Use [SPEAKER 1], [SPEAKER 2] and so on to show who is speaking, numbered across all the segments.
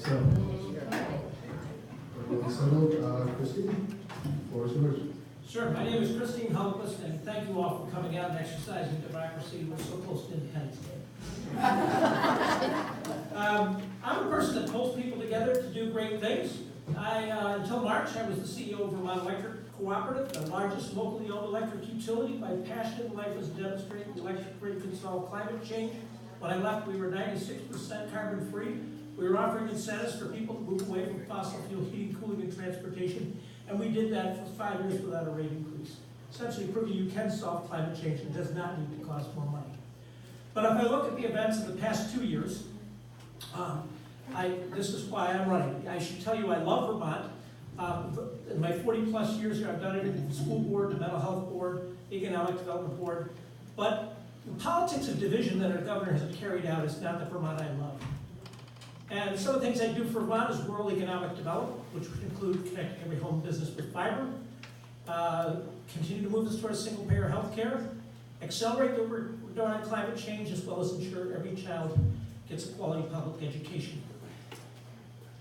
[SPEAKER 1] So, Christine, floor is yours.
[SPEAKER 2] Sure. My name is Christine Hultquist, and thank you all for coming out and exercising democracy. We're so close to Independence Day. I'm a person that pulls people together to do great things. Until March, I was the CEO of Vermont Electric Cooperative, the largest locally owned electric utility. My passion in life was demonstrating the electric grid could solve climate change. When I left, we were 96% carbon free. We were offering incentives for people to move away from fossil fuel heating, cooling, and transportation. And we did that for 5 years without a rate increase. Essentially proving you can solve climate change and it does not need to cost more money. But if I look at the events of the past 2 years, this is why I'm running. I should tell you I love Vermont. In my 40 plus years here, I've done everything from the school board, the mental health board, the economic development board. But the politics of division that our governor has carried out is not the Vermont I love. And some of the things I do for Vermont is rural economic development, which would include connecting every home business with fiber, continue to move us towards single-payer health care, accelerate the work we're doing on climate change, as well as ensure every child gets a quality public education.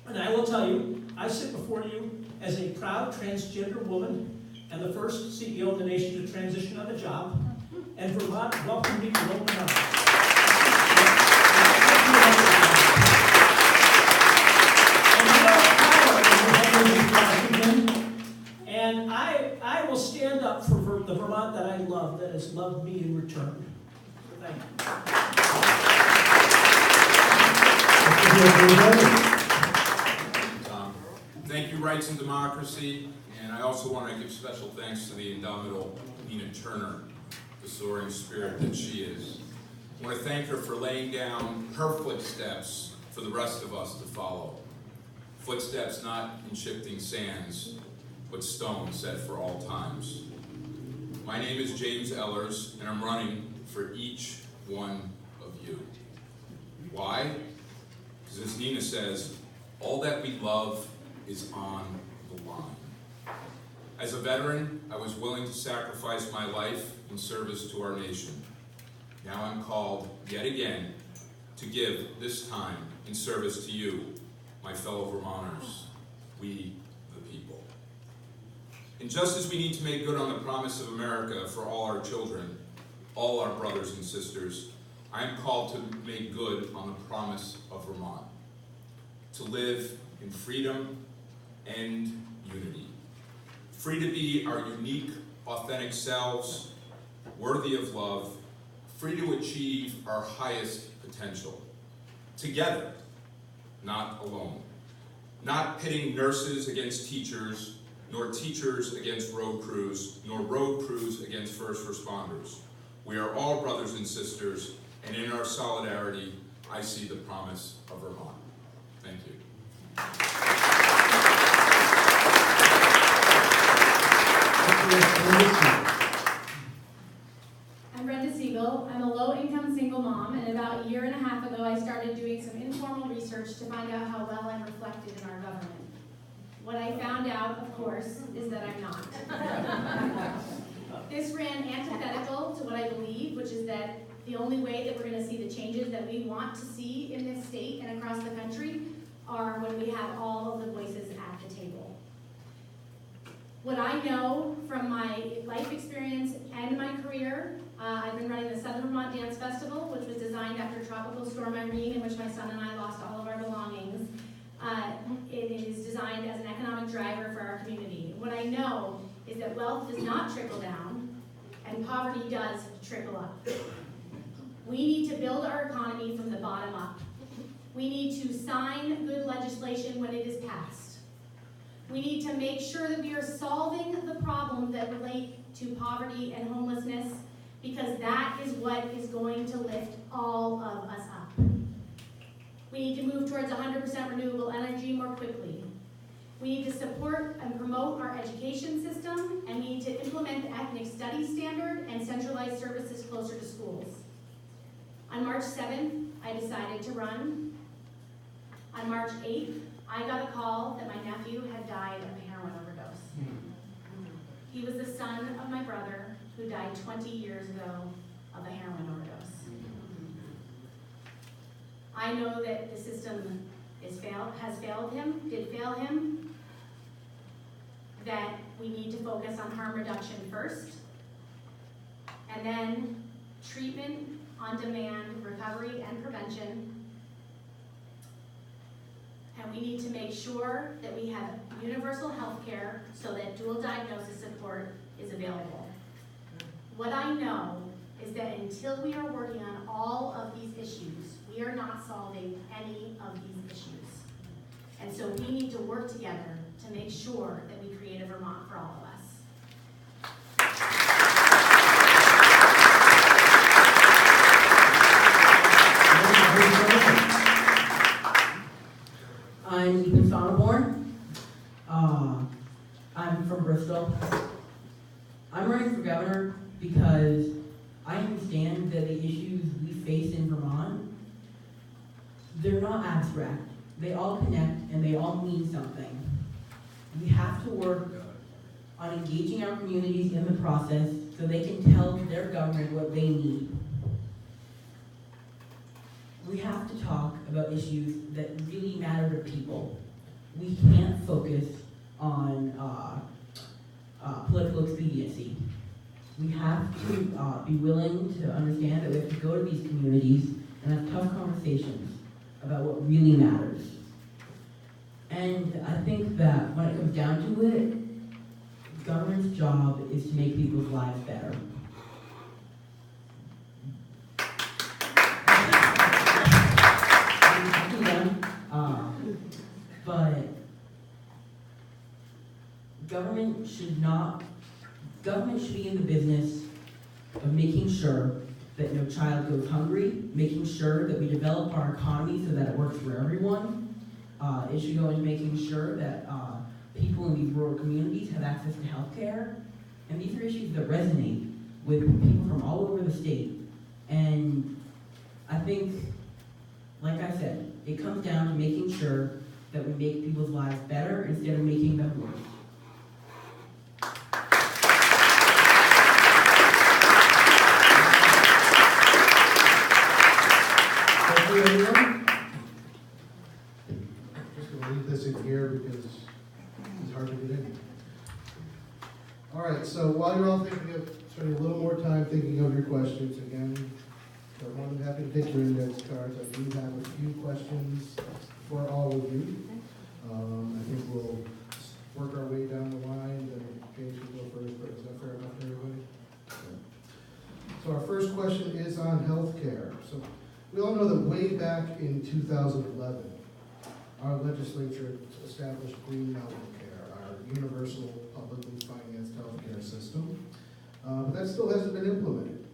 [SPEAKER 2] And I will tell you, I sit before you as a proud transgender woman and the first CEO in the nation to transition on the job, and Vermont welcomed me with open arms. And I will stand up for the Vermont that I love, that has loved me in return. Thank
[SPEAKER 3] you. Thank you, Rights and Democracy, and I also want to give special thanks to the indomitable Nina Turner, the soaring spirit that she is. I want to thank her for laying down her footsteps for the rest of us to follow. Footsteps not in shifting sands, but stones set for all times. My name is James Ellers, and I'm running for each one of you. Why? Because as Nina says, all that we love is on the line. As a veteran, I was willing to sacrifice my life in service to our nation. Now I'm called, yet again, to give this time in service to you, my fellow Vermonters, we the people. And just as we need to make good on the promise of America for all our children, all our brothers and sisters, I am called to make good on the promise of Vermont, to live in freedom and unity. Free to be our unique, authentic selves, worthy of love, free to achieve our highest potential. Together, not alone. Not pitting nurses against teachers, nor teachers against road crews, nor road crews against first responders. We are all brothers and sisters, and in our solidarity, I see the promise of Vermont. Thank you.
[SPEAKER 4] I'm Brenda Siegel. I'm a low-income single mom, and about a year and a half ago, I started doing some informal research to find out how well I'm reflected in our government. What I found out, of course, is that I'm not. This ran antithetical to what I believe, which is that the only way that we're going to see the changes that we want to see in this state and across the country are when we have all of the voices at the table. What I know from my life experience and my career, I've been running the Southern Vermont Dance Festival, which was designed after Tropical Storm Irene, in which my son and I lost all of our belongings. It is designed as an economic driver for our community. What I know is that wealth does not trickle down, and poverty does trickle up. We need to build our economy from the bottom up. We need to sign good legislation when it is passed. We need to make sure that we are solving the problems that relate to poverty and homelessness, because that is what is going to lift all of us up. We need to move towards 100% renewable energy more quickly. We need to support and promote our education system, and we need to implement the ethnic studies standard and centralized services closer to schools. On March 7th, I decided to run. On March 8th, I got a call that my nephew had died of a heroin overdose. He was the son of my brother, who died 20 years ago of a heroin overdose. I know that the system is failing. did fail him, that we need to focus on harm reduction first, and then treatment, on-demand, recovery, and prevention. And we need to make sure that we have universal health care so that dual diagnosis support is available. What I know is that until we are working on all of these issues, we are not solving any of these issues. And so we need to work together to make sure that we create a Vermont for all of us.
[SPEAKER 5] I'm Ethan Sonneborn. I'm from Bristol. I'm running for governor because I understand that the issues we face in Vermont, they're not abstract. They all connect and they all mean something. We have to work on engaging our communities in the process so they can tell their government what they need. We have to talk about issues that really matter to people. We can't focus on political expediency. We have to be willing to understand that we have to go to these communities and have tough conversations about what really matters. And I think that when it comes down to it, government's job is to make people's lives better. But government should be in the business of making sure that no child goes hungry, making sure that we develop our economy so that it works for everyone. It should go into making sure that people in these rural communities have access to health care. And these are issues that resonate with people from all over the state. And I think, like I said, it comes down to making sure that we make people's lives better instead of making them worse.
[SPEAKER 1] Just gonna leave this in here because it's hard to get in. All right, so while you're all thinking of, spending a little more time thinking of your questions, again, I'm more than happy to take your index cards. I do have a few questions for all of you. I think we'll work our way down the line, then James can go first, but is that fair enough for everybody? So our first question is on healthcare. So we all know that way back in 2011, our legislature established Green Mountain Care, our universal publicly financed healthcare system. But that still hasn't been implemented.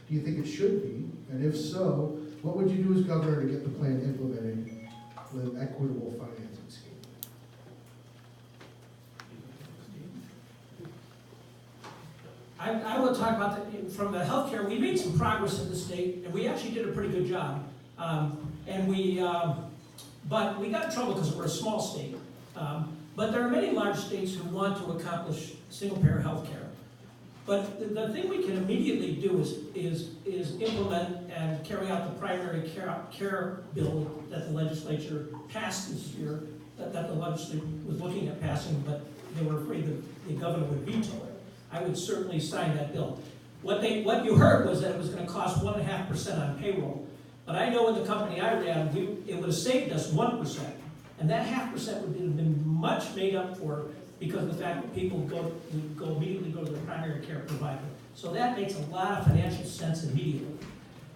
[SPEAKER 1] Do you think it should be? And if so, what would you do as governor to get the plan implemented with an equitable financing scheme?
[SPEAKER 2] I will talk about from the healthcare. We made some progress in the state, and we actually did a pretty good job. But we got in trouble because we're a small state. But there are many large states who want to accomplish single-payer healthcare. But the thing we can immediately do is implement and carry out the primary care bill that the legislature passed this year, that the legislature was looking at passing, but they were afraid that the governor would veto it. I would certainly sign that bill. What you heard was that it was going to cost 1.5% on payroll. But I know in the company I ran, it would have saved us 1%. And that 0.5% would have been much made up for because of the fact that people immediately go to their primary care provider. So that makes a lot of financial sense immediately.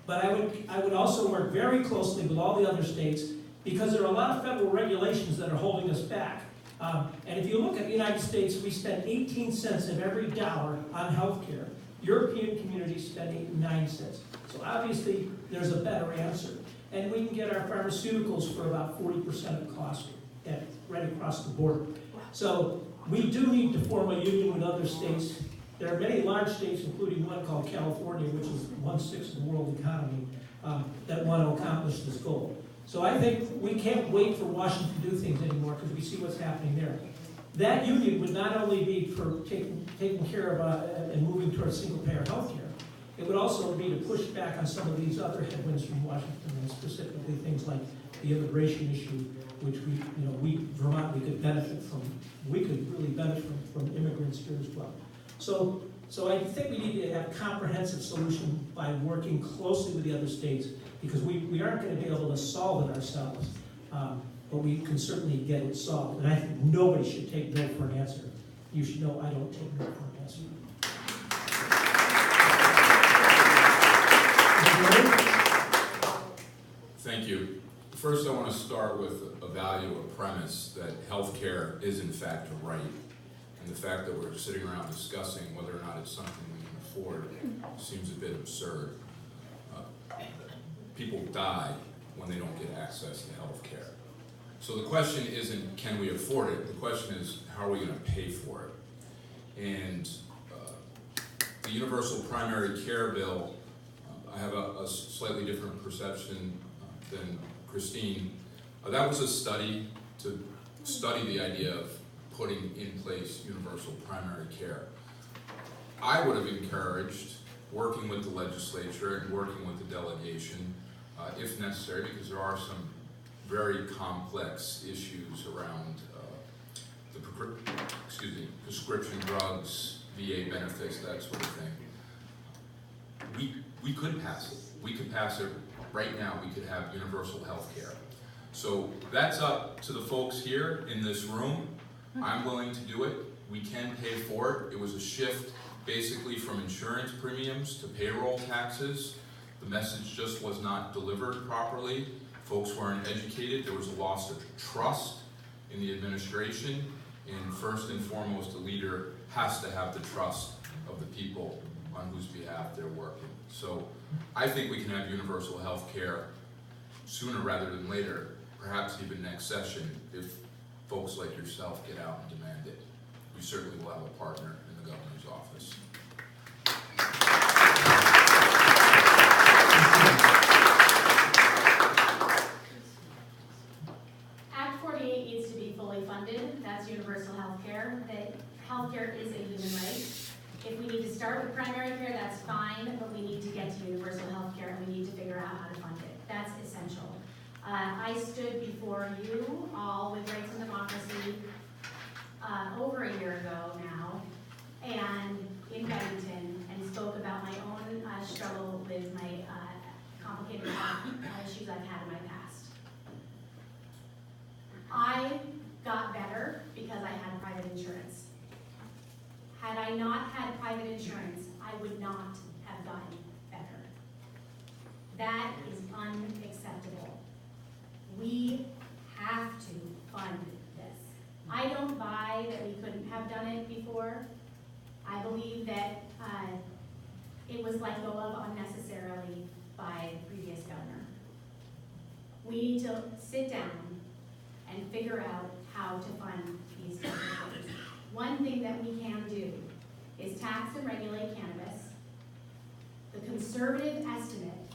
[SPEAKER 2] But I would also work very closely with all the other states because there are a lot of federal regulations that are holding us back. And if you look at the United States, we spend 18 cents of every dollar on health care. European communities spend 9 cents. So obviously, there's a better answer. And we can get our pharmaceuticals for about 40% of cost right across the board. So we do need to form a union with other states. There are many large states, including one called California, which is 1/6 of the world economy, that want to accomplish this goal. So I think we can't wait for Washington to do things anymore because we see what's happening there. That union would not only be for taking care of and moving towards single-payer health care, it would also be to push back on some of these other headwinds from Washington, and specifically things like the immigration issue which Vermont, we could benefit from. We could really benefit from immigrants here as well. So I think we need to have a comprehensive solution by working closely with the other states, because we aren't going to be able to solve it ourselves, but we can certainly get it solved. And I think nobody should take no for an answer. You should know I don't take no for an answer.
[SPEAKER 3] Thank you. First, I want to start with a value, a premise that healthcare is in fact a right. And the fact that we're sitting around discussing whether or not it's something we can afford seems a bit absurd. People die when they don't get access to health care. So the question isn't, can we afford it? The question is, how are we going to pay for it? And the universal primary care bill, I have a slightly different perception than Christine. That was a study to study the idea of putting in place universal primary care. I would have encouraged working with the legislature and working with the delegation, if necessary, because there are some very complex issues around the prescription drugs, VA benefits, that sort of thing. We could pass it. We could pass it right now. We could have universal health care. So that's up to the folks here in this room. I'm willing to do it. We can pay for it. It was a shift basically from insurance premiums to payroll taxes. The message just was not delivered properly. Folks weren't educated. There was a loss of trust in the administration. And first and foremost, a leader has to have the trust of the people on whose behalf they're working. So I think we can have universal health care sooner rather than later, perhaps even next session, if folks like yourself get out and demand it. We certainly will have a partner in the governor's office.
[SPEAKER 4] Act 48 needs to be fully funded. That's universal health care. That health care is a human right. If we need to start with primary care, that's fine, but we need to get to universal health care, and we need to figure out how to fund it. That's essential. I stood before you all with Rights and Democracy over a year ago now, and in Bennington, and spoke about my own struggle with my complicated issues I've had in my past. I got better because I had private insurance. Had I not had private insurance, I would not have gotten better. That is unacceptable. We have to fund this. I don't buy that we couldn't have done it before. I believe that it was let go of unnecessarily by the previous governor. We need to sit down and figure out how to fund these kinds of things. One thing that we can do is tax and regulate cannabis. The conservative estimate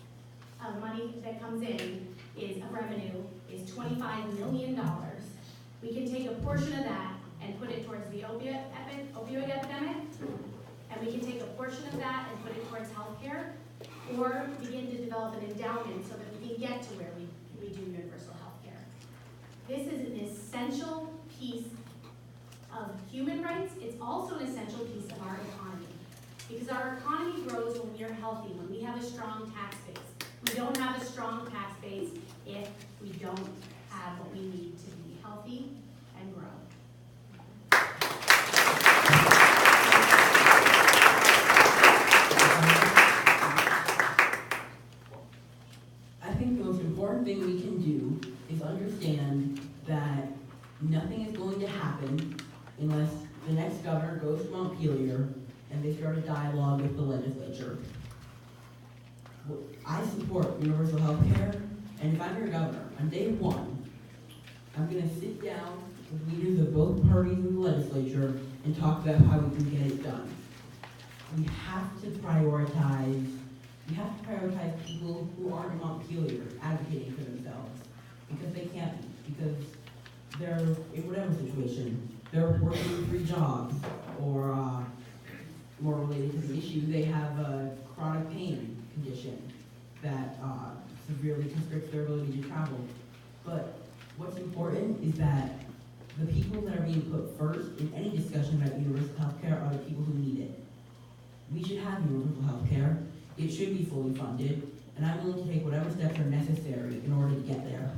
[SPEAKER 4] of money that comes in is of revenue is $25 million. We can take a portion of that and put it towards the opioid epidemic, and we can take a portion of that and put it towards healthcare, or begin to develop an endowment so that we can get to where we do universal healthcare. This is an essential piece of human rights. It's also an essential piece of our economy, because our economy grows when we are healthy, when we have a strong tax base. We don't have a strong tax base if we don't have what we need to be healthy and grow.
[SPEAKER 5] I think the most important thing we can do is understand that nothing is going to happen unless the next governor goes to Montpelier and they start a dialogue with the legislature. I support universal health care, and if I'm your governor, on day one, I'm going to sit down with leaders of both parties in the legislature and talk about how we can get it done. We have to prioritize people who aren't in Montpelier advocating for themselves, because they can't, because they're in whatever situation. They're working 3 jobs, or more related to the issue, they have a chronic pain condition that severely constricts their ability to travel. But What's important is that the people that are being put first in any discussion about universal health care are the people who need it. We should have universal health care. It should be fully funded, and I'm willing to take whatever steps are necessary in order to get there.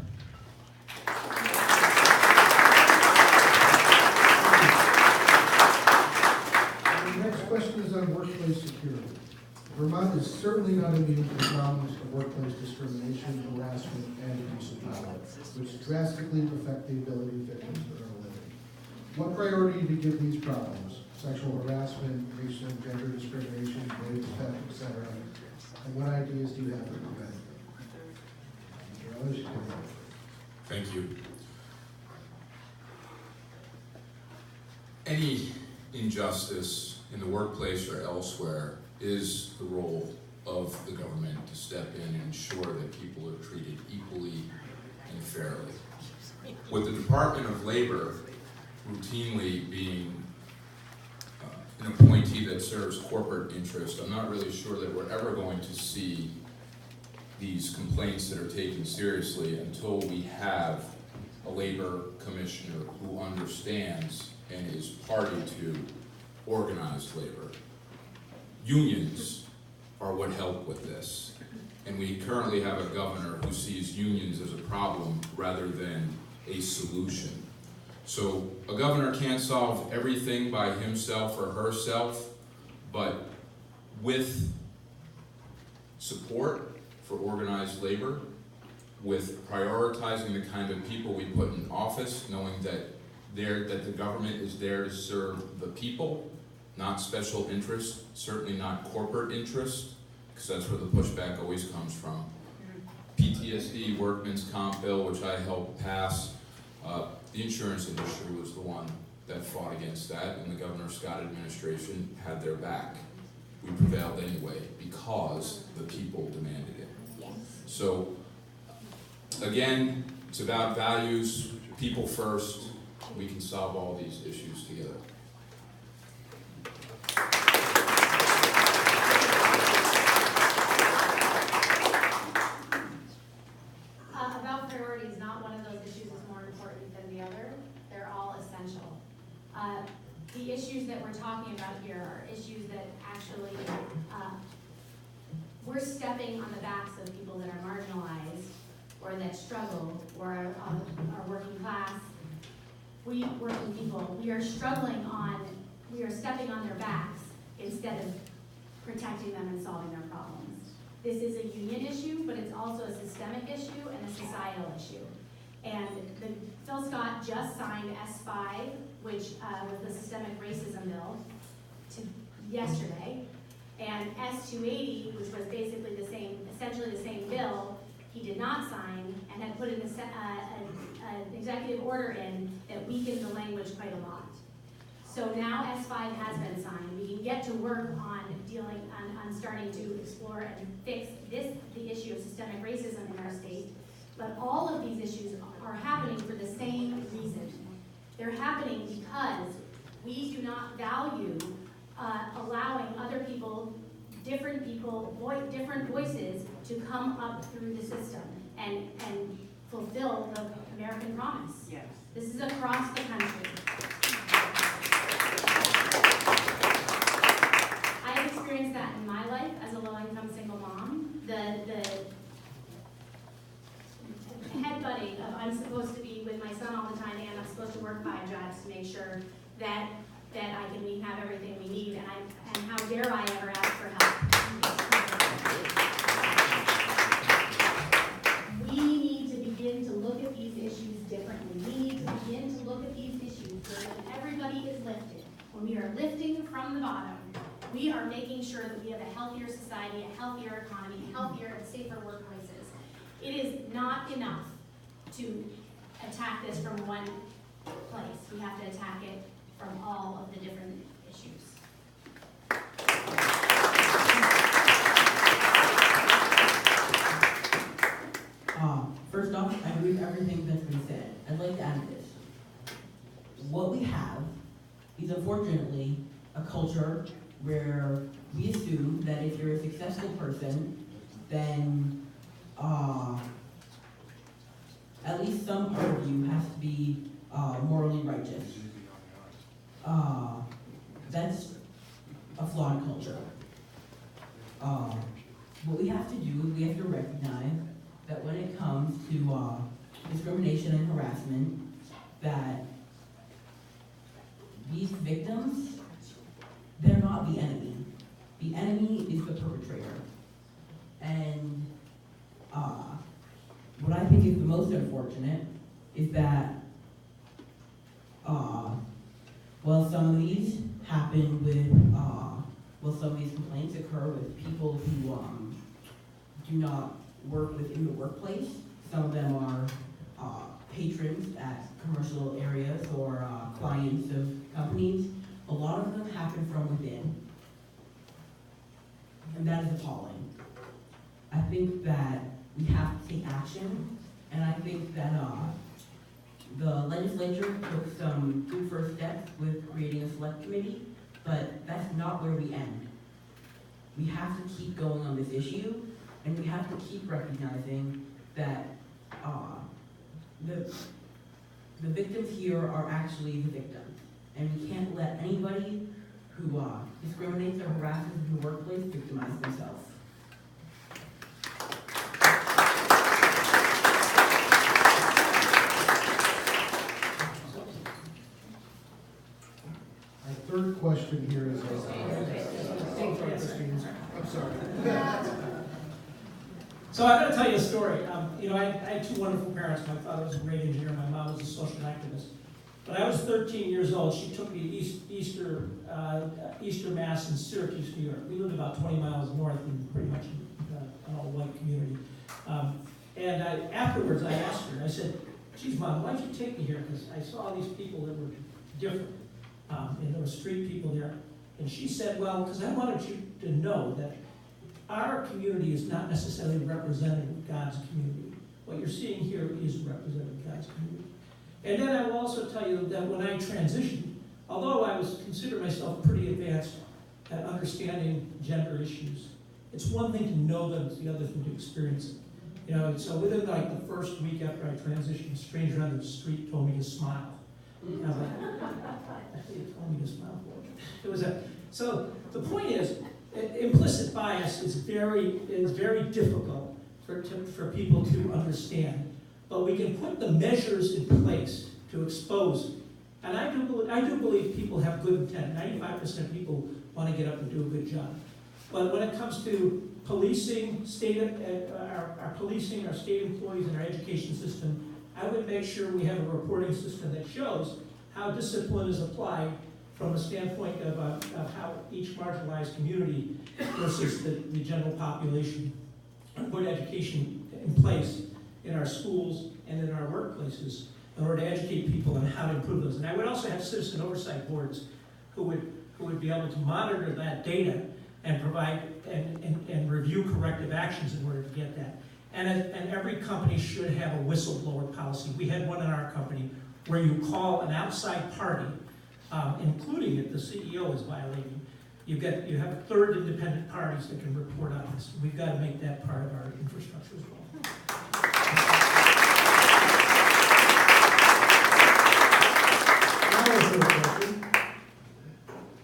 [SPEAKER 1] The next question is on workplace security. Vermont is certainly not immune to the problems of workplace discrimination, harassment, and abuse of power, which drastically affect the ability of victims to earn a living. What priority do you give these problems? Sexual harassment, racial and gender discrimination, rape, theft, etc. And what ideas do you have to prevent them?
[SPEAKER 3] Thank you. Any injustice in the workplace or elsewhere is the role of the government to step in and ensure that people are treated equally and fairly. With the Department of Labor routinely being an appointee that serves corporate interest, I'm not really sure that we're ever going to see these complaints that are taken seriously until we have a labor commissioner who understands and is party to organized labor. Unions are what help with this. And we currently have a governor who sees unions as a problem rather than a solution. So a governor can't solve everything by himself or herself, but with support for organized labor, with prioritizing the kind of people we put in office, knowing that the government is there to serve the people, not special interests, certainly not corporate interests, because that's where the pushback always comes from. PTSD, workman's comp bill, which I helped pass, the insurance industry was the one that fought against that, and the Governor Scott administration had their back. We prevailed anyway because the people demanded it. So, again, it's about values, people first. We can solve all these issues together.
[SPEAKER 4] About priorities, not one of those issues is more important than the other. They're all essential. The issues that we're talking about here are issues that actually, we're stepping on the backs of people that are marginalized or that struggle or are working class. We working people, we are stepping on their backs instead of protecting them and solving their problems. This is a union issue, but it's also a systemic issue and a societal issue. And Phil Scott just signed S5, which was the systemic racism bill, yesterday. And S280, which was basically essentially the same bill, he did not sign and had put in an executive order in that weakened the language quite a lot. So now S5 has been signed. We can get to work on starting to explore and fix the issue of systemic racism in our state. But all of these issues are happening for the same reason. They're happening because we do not value allowing other people, different voices to come up through the system and fulfill the American promise.
[SPEAKER 6] Yes.
[SPEAKER 4] This is across the country. I have experienced that in my life as a low-income single mom. The headbutting of I'm supposed to be with my son all the time and I'm supposed to work 5 jobs to make sure that we have everything we need, and how dare I ever ask for help. We need to begin to look at these issues differently. We need to begin to look at these issues so that when everybody is lifted, when we are lifting from the bottom, we are making sure that we have a healthier society, a healthier economy, healthier and safer workplaces. It is not enough to attack this from one place. We have to attack it from all of the different issues.
[SPEAKER 5] First off, I agree with everything that's been said. I'd like to add this. What we have is unfortunately a culture where we assume that if you're a successful person, then at least some part of you has to be morally righteous. That's a flawed culture. What we have to do is we have to recognize that when it comes to discrimination and harassment, that these victims, they're not the enemy. The enemy is the perpetrator. And what I think is the most unfortunate is that while some of these happen with, some of these complaints occur with people who do not work within the workplace. Some of them are patrons at commercial areas or clients of companies. A lot of them happen from within. And that is appalling. I think that we have to take action, and I think that the legislature took some good first steps with creating a select committee, but that's not where we end. We have to keep going on this issue, and we have to keep recognizing that the victims here are actually the victims, and we can't let anybody who discriminates or harasses in the workplace victimize themselves.
[SPEAKER 1] Our third question here is, I'm sorry.
[SPEAKER 2] So I'm going to tell you a story. I had two wonderful parents. My father was a great engineer. My mom was a social activist. When I was 13 years old, she took me to Easter Mass in Syracuse, New York. We lived about 20 miles north in pretty much an all-white community. Afterwards, I asked her, I said, geez, Mom, why'd you take me here? Because I saw all these people that were different. And there were street people there. And she said, well, because I wanted you to know that our community is not necessarily representative of God's community. What you're seeing here is representative of God's community. And then I will also tell you that when I transitioned, although I consider myself pretty advanced at understanding gender issues, it's one thing to know them, it's the other thing to experience it. So within like the first week after I transitioned, a stranger on the street told me to smile. And I was like, they told me to smile for. So the point is, implicit bias is very difficult for people to understand. But we can put the measures in place to expose it. And I do believe people have good intent. 95% of people want to get up and do a good job. But when it comes to policing, our policing, our state employees, and our education system, I would make sure we have a reporting system that shows how discipline is applied from a standpoint of how each marginalized community versus the general population, and put education in place in our schools and in our workplaces in order to educate people on how to improve those. And I would also have citizen oversight boards who would be able to monitor that data and provide and review corrective actions in order to get that. And every company should have a whistleblower policy. We had one in our company where you call an outside party, including if the CEO is violating. You have third independent parties that can report on this. We've got to make that part of our infrastructure as well.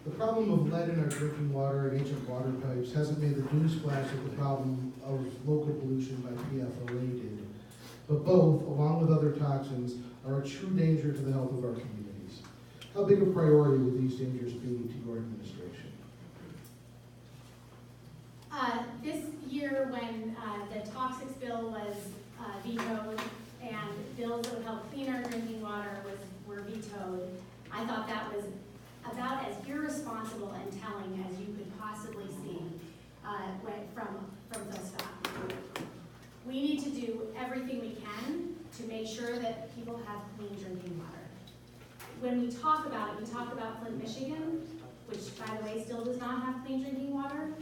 [SPEAKER 1] The problem of lead in our drinking water and ancient water pipes hasn't made the newsflash that the problem of local pollution by PFOA did. But both, along with other toxins, are a true danger to the health of our communities. How big a priority would these dangers be to your administration?
[SPEAKER 4] This year, when the toxics bill was vetoed and bills that would help clean our drinking water were vetoed, I thought that was about as irresponsible and telling as you could possibly see from those facts. We need to do everything we can to make sure that people have clean drinking water. When we talk about it, we talk about Flint, Michigan, which, by the way, still does not have clean drinking water.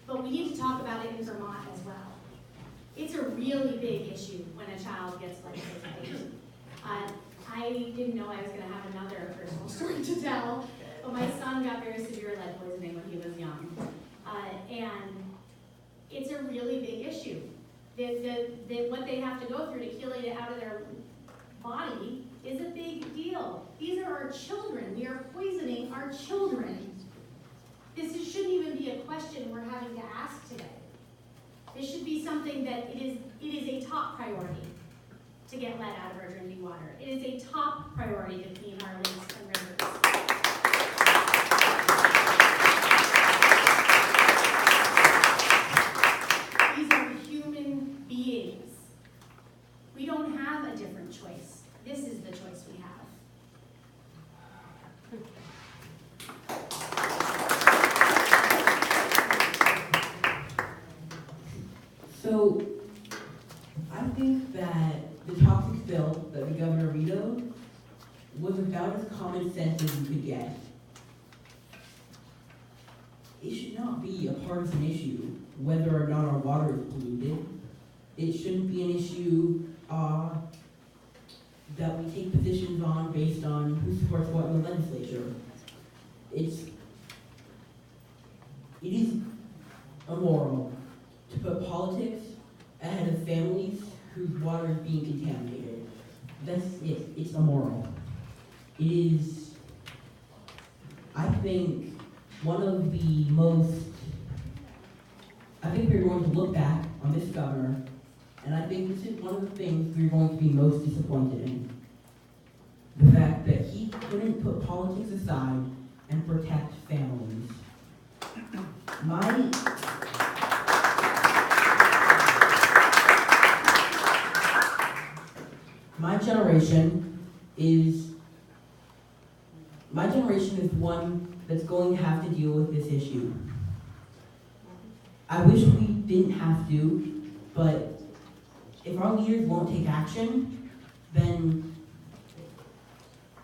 [SPEAKER 4] But we need to talk about it in Vermont as well. It's a really big issue when a child gets lead poisoning. I didn't know I was going to have another personal story to tell, but my son got very severe lead poisoning when he was young. And it's a really big issue. what they have to go through to chelate it out of their body is a big deal. These are our children. We are poisoning our children. Shouldn't even be a question we're having to ask today. This should be something that it is a top priority to get lead out of our drinking water. It is a top priority to clean our lakes and rivers. These are human beings. We don't have a different choice. This is the choice we have.
[SPEAKER 5] So, I think that the toxic bill that the governor vetoed was about as common sense as you could get. It should not be a partisan issue whether or not our water is polluted. It shouldn't be an issue that we take positions on based on who supports what in the legislature. It is immoral to put politics ahead of families whose water is being contaminated. That's it. It's immoral. It is, I think, one of the most, I think we're going to look back on this governor, and I think this is one of the things we're going to be most disappointed in. The fact that he couldn't put politics aside and protect families. My generation is one that's going to have to deal with this issue. I wish we didn't have to, but if our leaders won't take action, then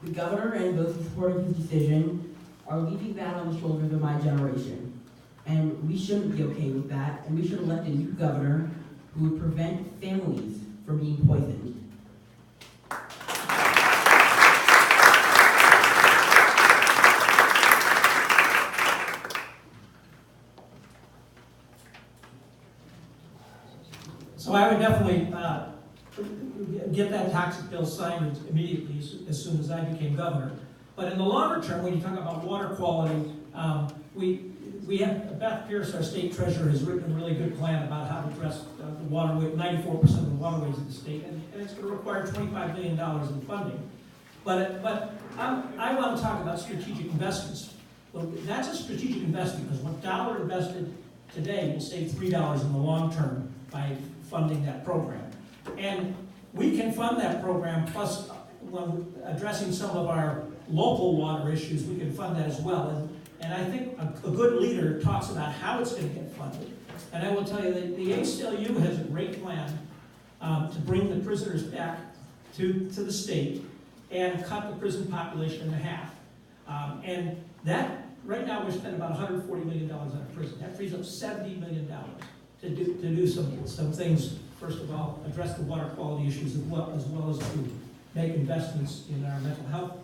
[SPEAKER 5] the governor and those who supported his decision are leaving that on the shoulders of my generation. And we shouldn't be okay with that, and we should elect a new governor who would prevent families from being poisoned.
[SPEAKER 2] So I would definitely get that toxic bill signed immediately as soon as I became governor. But in the longer term, when you talk about water quality, we have, Beth Pierce, our state treasurer, has written a really good plan about how to address the waterway, 94% of the waterways of the state, and it's going to require $25 billion in funding. But I want to talk about strategic investments. Well, that's a strategic investment because one dollar invested today will save $3 in the long term by funding that program. And we can fund that program, plus when addressing some of our local water issues, we can fund that as well. And I think a good leader talks about how it's going to get funded. And I will tell you that the ACLU has a great plan to bring the prisoners back to the state and cut the prison population in half. And that, right now, we spend about $140 million on a prison. That frees up $70 million to do some things. First of all, address the water quality issues as well as to make investments in our mental health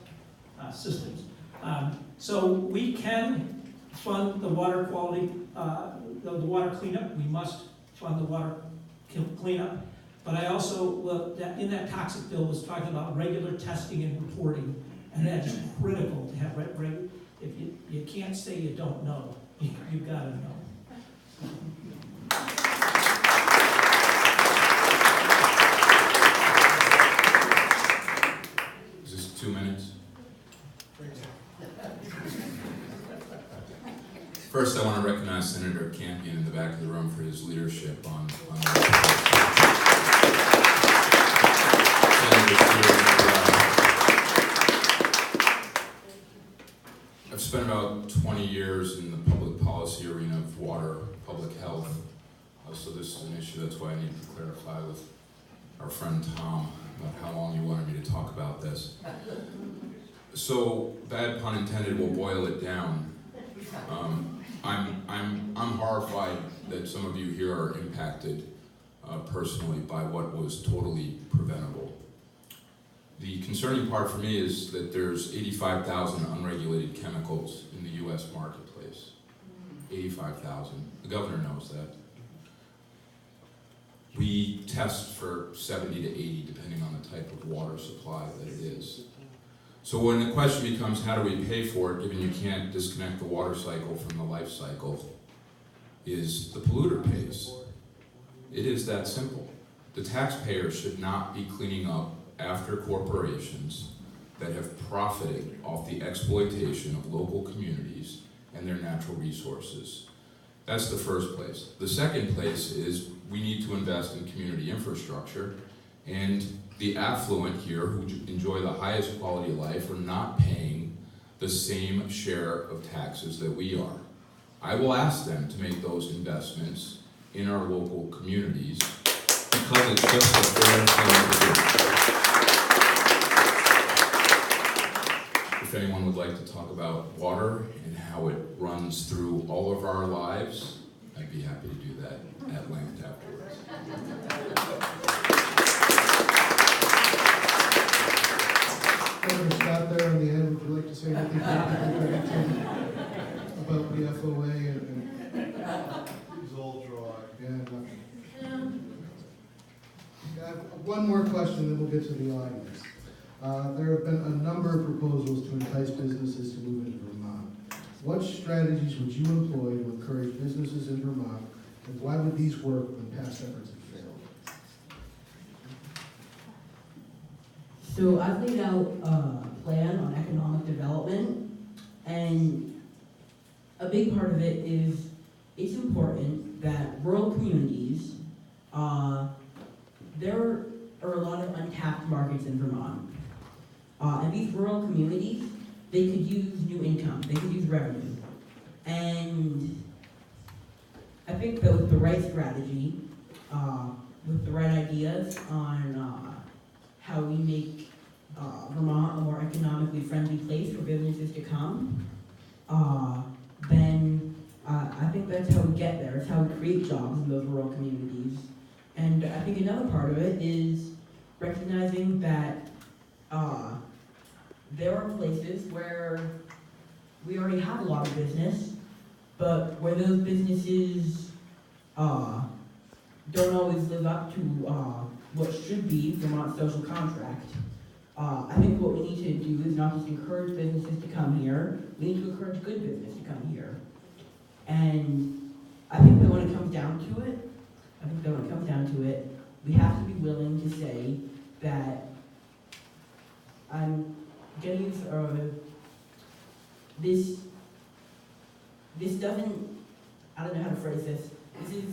[SPEAKER 2] systems. So we can fund the water quality, the water cleanup. We must fund the water cleanup. But I also, in that toxic bill, was talking about regular testing and reporting, and that is critical to have. If you can't say you don't know, you've got to know.
[SPEAKER 3] Is this 2 minutes? First, I want to recognize Senator Campion in the back of the room for his leadership on I've spent about 20 years in the public policy arena of water, public health. So this is an issue, that's why I need to clarify with our friend Tom about how long you wanted me to talk about this. So, bad pun intended, we'll boil it down. I'm horrified that some of you here are impacted personally by what was totally preventable. The concerning part for me is that there's 85,000 unregulated chemicals in the U.S. marketplace. 85,000. The governor knows that. We test for 70 to 80, depending on the type of water supply that it is. So when the question becomes, how do we pay for it, given you can't disconnect the water cycle from the life cycle, is the polluter pays. It is that simple. The taxpayer should not be cleaning up after corporations that have profited off the exploitation of local communities and their natural resources. That's the first place. The second place is we need to invest in community infrastructure, and the affluent here who enjoy the highest quality of life are not paying the same share of taxes that we are. I will ask them to make those investments in our local communities because it's just a fair thing to do. If anyone would like to talk about water and how it runs through all of our lives, I'd be happy to do that at length afterwards.
[SPEAKER 1] Senator Scott there on the end, would you like to say anything about the FOA and
[SPEAKER 6] He's all dry.
[SPEAKER 1] one more question, then we'll get to the audience. There have been a number of proposals to entice businesses to move into Vermont. What strategies would you employ to encourage businesses in Vermont, and why would these work when past efforts have failed?
[SPEAKER 5] So I've laid out a plan on economic development, and a big part of it is it's important that rural communities, there are a lot of untapped markets in Vermont. And these rural communities, they could use new income, they could use revenue. And I think that with the right strategy, with the right ideas on how we make Vermont a more economically friendly place for businesses to come, then I think that's how we get there. It's how we create jobs in those rural communities. And I think another part of it is recognizing that there are places where we already have a lot of business, but where those businesses don't always live up to what should be Vermont's social contract. I think what we need to do is not just encourage businesses to come here, we need to encourage good business to come here. And I think that when it comes down to it, we have to be willing to say that I'm gonna use this doesn't, I don't know how to phrase this. This is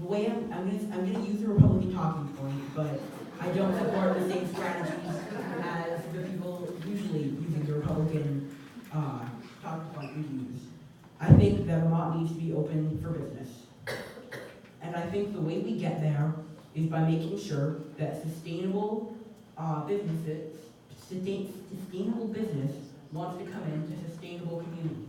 [SPEAKER 5] the way I'm gonna use the Republican talking point, but I don't support the same strategies as the people usually using the Republican talking point we use. I think that Vermont needs to be open for business. And I think the way we get there is by making sure that sustainable business wants to come into sustainable communities.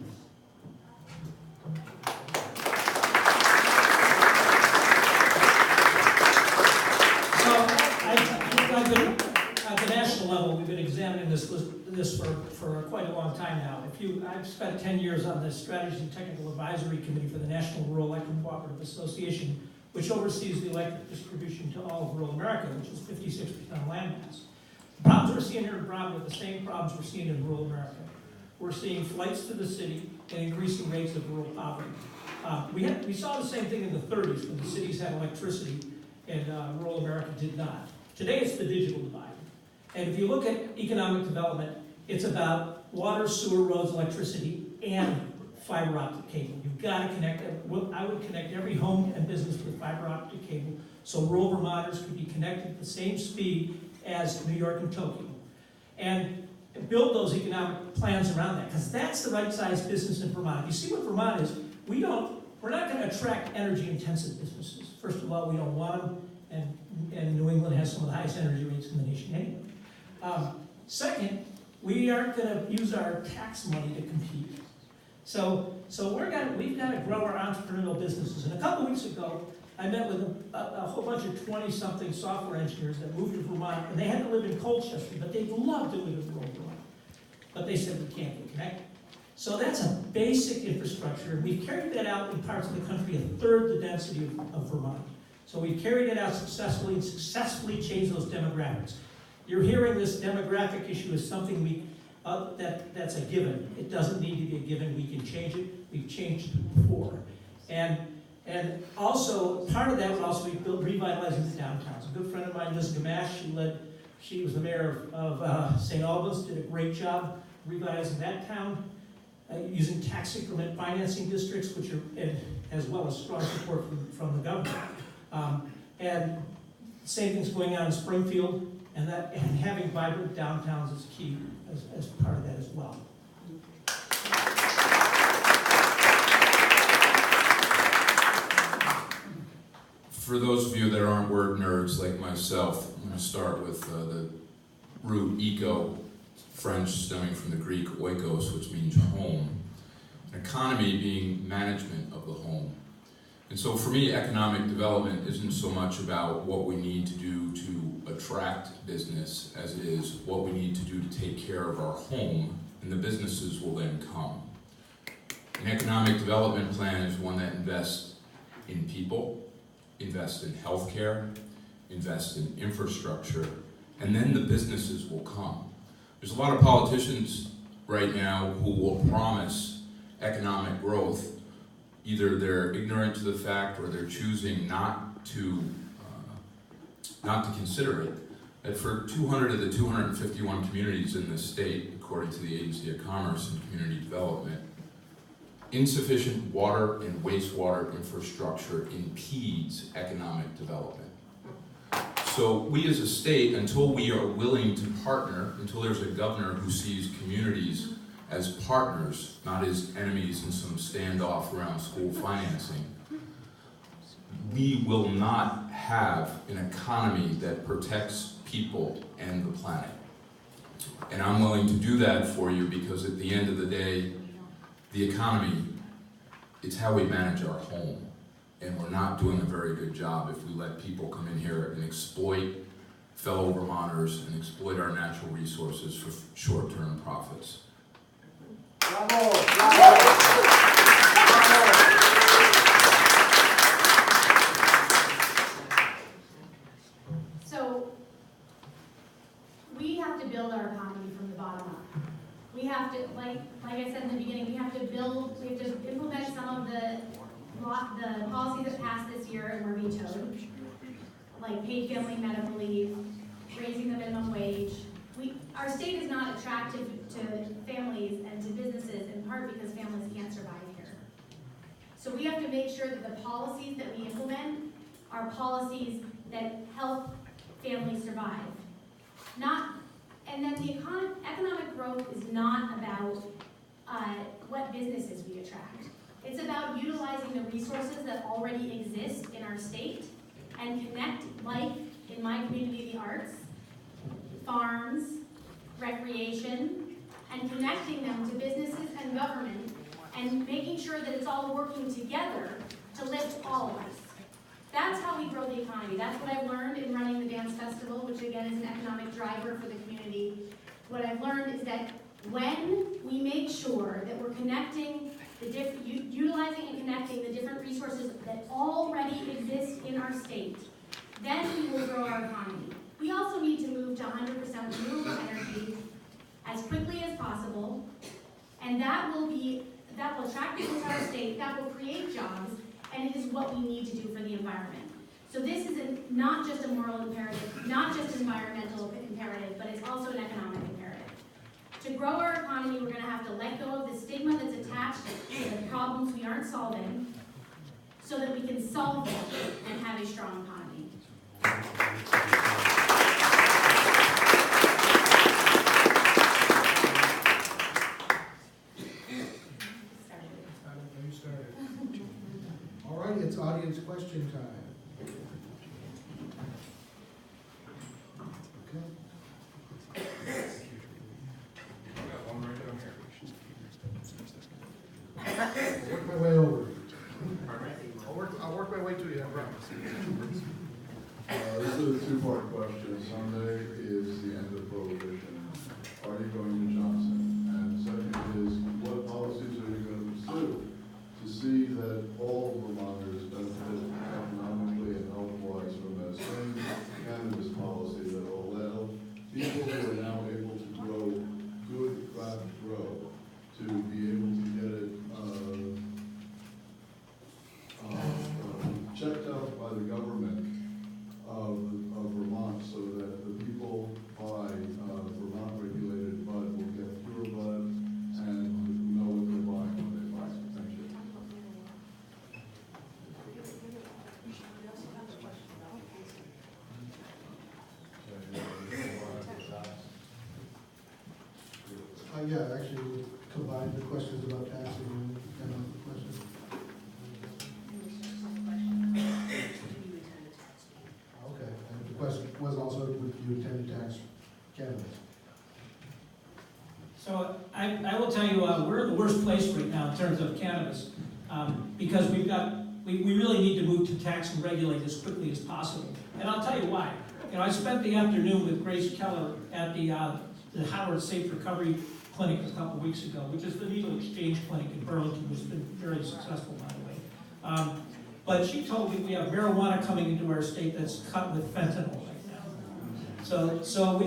[SPEAKER 2] At the national level, we've been examining this for quite a long time now. I've spent 10 years on the Strategy and Technical Advisory Committee for the National Rural Electric Cooperative Association, which oversees the electric distribution to all of rural America, which is 56% of land mass. The problems we're seeing here in Vermont are the same problems we're seeing in rural America. We're seeing flights to the city and increasing rates of rural poverty. We saw the same thing in the 30s when the cities had electricity and rural America did not. Today it's the digital divide. And if you look at economic development, it's about water, sewer, roads, electricity, and fiber optic cable. You've got to connect, I would connect every home and business with fiber optic cable so rural Vermonters could be connected at the same speed as New York and Tokyo. And build those economic plans around that, because that's the right size business in Vermont. If you see what Vermont is, we're not going to attract energy intensive businesses. First of all, we don't want them, and New England has some of the highest energy rates in the nation anyway. Second, we aren't going to use our tax money to compete. So we've got to grow our entrepreneurial businesses. And a couple weeks ago, I met with a whole bunch of 20-something software engineers that moved to Vermont, and they had to live in Colchester, but they'd love to live in rural Vermont. But they said we can't get connected. So that's a basic infrastructure, and we've carried that out in parts of the country a third the density of Vermont. So we've carried it out successfully and successfully changed those demographics. You're hearing this demographic issue as something that's a given. It doesn't need to be a given. We can change it. We've changed it before. And also, part of that would also be revitalizing the downtowns. A good friend of mine, Liz Gamash, she was the mayor of St. Albans, did a great job revitalizing that town, using tax increment financing districts, which are, as well as strong support from the government. And same thing's going on in Springfield, and having vibrant downtowns is key as part of that as well.
[SPEAKER 3] For those of you that aren't word nerds like myself, I'm going to start with the root eco, French stemming from the Greek oikos, which means home. An economy being management of the home. And so for me, economic development isn't so much about what we need to do to attract business as it is what we need to do to take care of our home, and the businesses will then come. An economic development plan is one that invests in people, invest in healthcare, invest in infrastructure, and then the businesses will come. There's a lot of politicians right now who will promise economic growth. Either they're ignorant to the fact or they're choosing not to consider it. That for 200 of the 251 communities in this state, according to the Agency of Commerce and Community Development, insufficient water and wastewater infrastructure impedes economic development. So we as a state, until we are willing to partner, until there's a governor who sees communities as partners, not as enemies in some standoff around school financing, we will not have an economy that protects people and the planet. And I'm willing to do that for you because at the end of the day, the economy, it's how we manage our home. And we're not doing a very good job if we let people come in here and exploit fellow Vermonters and exploit our natural resources for short-term profits.
[SPEAKER 6] Bravo! Bravo!
[SPEAKER 4] So, we have to build our economy from the bottom up. We have to, like I said in the beginning, we have to implement some of the policies that passed this year and were vetoed, like paid family medical leave, raising the minimum wage. Our state is not attractive to families and to businesses in part because families can't survive here. So we have to make sure that the policies that we implement are policies that help families survive. And then the economic growth is not about what businesses we attract. It's about utilizing the resources that already exist in our state and connect, like in my community, the arts, farms, recreation, and connecting them to businesses and government and making sure that it's all working together to lift all of us. That's how we grow the economy. That's what I've learned in running the dance festival, which again is an economic driver for the community. What I've learned is that when we make sure that we're connecting utilizing and connecting the different resources that already exist in our state, then we will grow our economy. We also need to move to 100% renewable energy as quickly as possible, and that will attract people to our state, that will create jobs, and it is what we need to do for the environment. So this is not just a moral imperative, not just an environmental imperative, but it's also an economic imperative. To grow our economy, we're going to have to let go of the stigma that's attached to the problems we aren't solving so that we can solve them and have a strong economy.
[SPEAKER 1] All right, it's audience question time. Okay. Work my way over.
[SPEAKER 6] I'll work my way to you, I promise.
[SPEAKER 7] This is a two-part question. Sunday is the end of prohibition. Are you going to Johnson? And second is, what policies are you going to pursue to see that all Vermonters benefit economically and health
[SPEAKER 1] Yeah, actually, we'll combine the questions about taxing and the questions. Okay, and the question was also, would you intend to tax cannabis?
[SPEAKER 2] So I will tell you, we're in the worst place right now in terms of cannabis, because we really need to move to tax and regulate as quickly as possible. And I'll tell you why. You know, I spent the afternoon with Grace Keller at the Howard Safe Recovery Clinic a couple weeks ago, which is the needle exchange clinic in Burlington, which has been very successful, by the way. But she told me we have marijuana coming into our state that's cut with fentanyl right now. So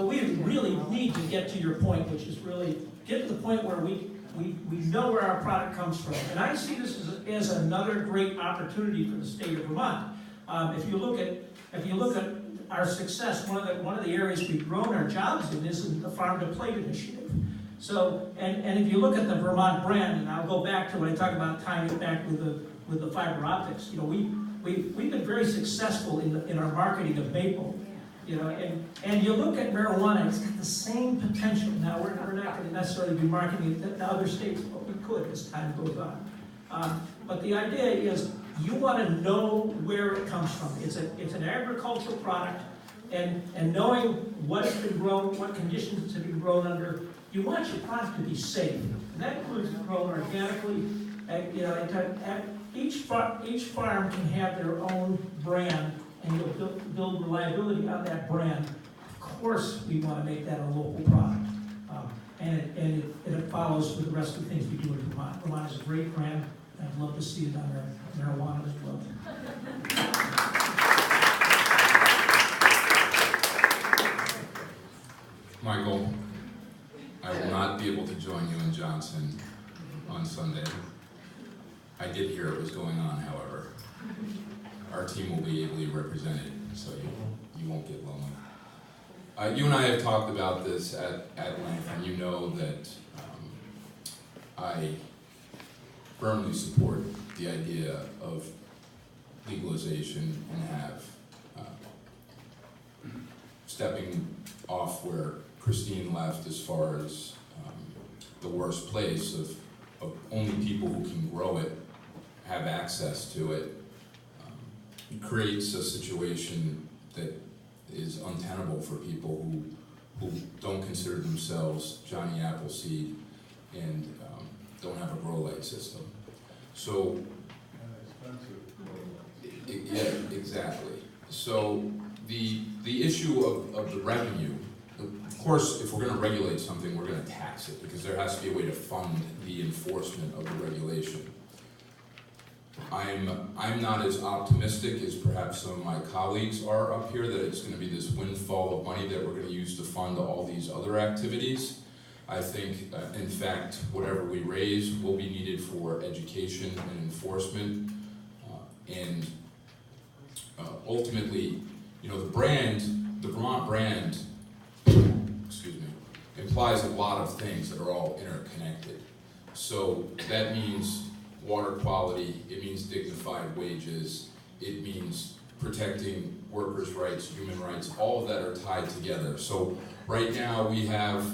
[SPEAKER 2] we really need to get to your point, which is really get to the point where we know where our product comes from. And I see this as another great opportunity for the state of Vermont. If you look at our success, one of the areas we've grown our jobs in is in the Farm to Plate initiative. So, and if you look at the Vermont brand, and I'll go back to when I talk about tying it back with the fiber optics. You know, we've been very successful in our marketing of maple. You know, and you look at marijuana, it's got the same potential. Now we're not going to necessarily be marketing it to other states, but we could as time goes on. But the idea is you want to know where it comes from. It's an agricultural product, and knowing what it's been grown, what conditions it's been grown under, you want your product to be safe. And that includes grown organically. You know, each farm can have their own brand, and you'll build reliability on that brand. Of course, we want to make that a local product. And it follows with the rest of the things we do in Vermont. Vermont is a great brand. I'd love to see it on our marijuana as well.
[SPEAKER 3] Michael, I will not be able to join you in Johnson on Sunday. I did hear it was going on, however. Our team will be ably represented, so you won't get lonely. You and I have talked about this at length, and you know that I firmly support the idea of legalization and have stepping off where Christine left as far as the worst place of only people who can grow it have access to it. It creates a situation that is untenable for people who don't consider themselves Johnny Appleseed and don't have a grow light system. So, yeah, exactly. So the issue of the revenue, of course, if we're going to regulate something, we're going to tax it because there has to be a way to fund the enforcement of the regulation. I'm not as optimistic as perhaps some of my colleagues are up here that it's going to be this windfall of money that we're going to use to fund all these other activities. I think, in fact, whatever we raise will be needed for education and enforcement, and ultimately, you know, the Vermont brand, excuse me, implies a lot of things that are all interconnected. So that means water quality, it means dignified wages, it means protecting workers' rights, human rights, all of that are tied together. So right now we have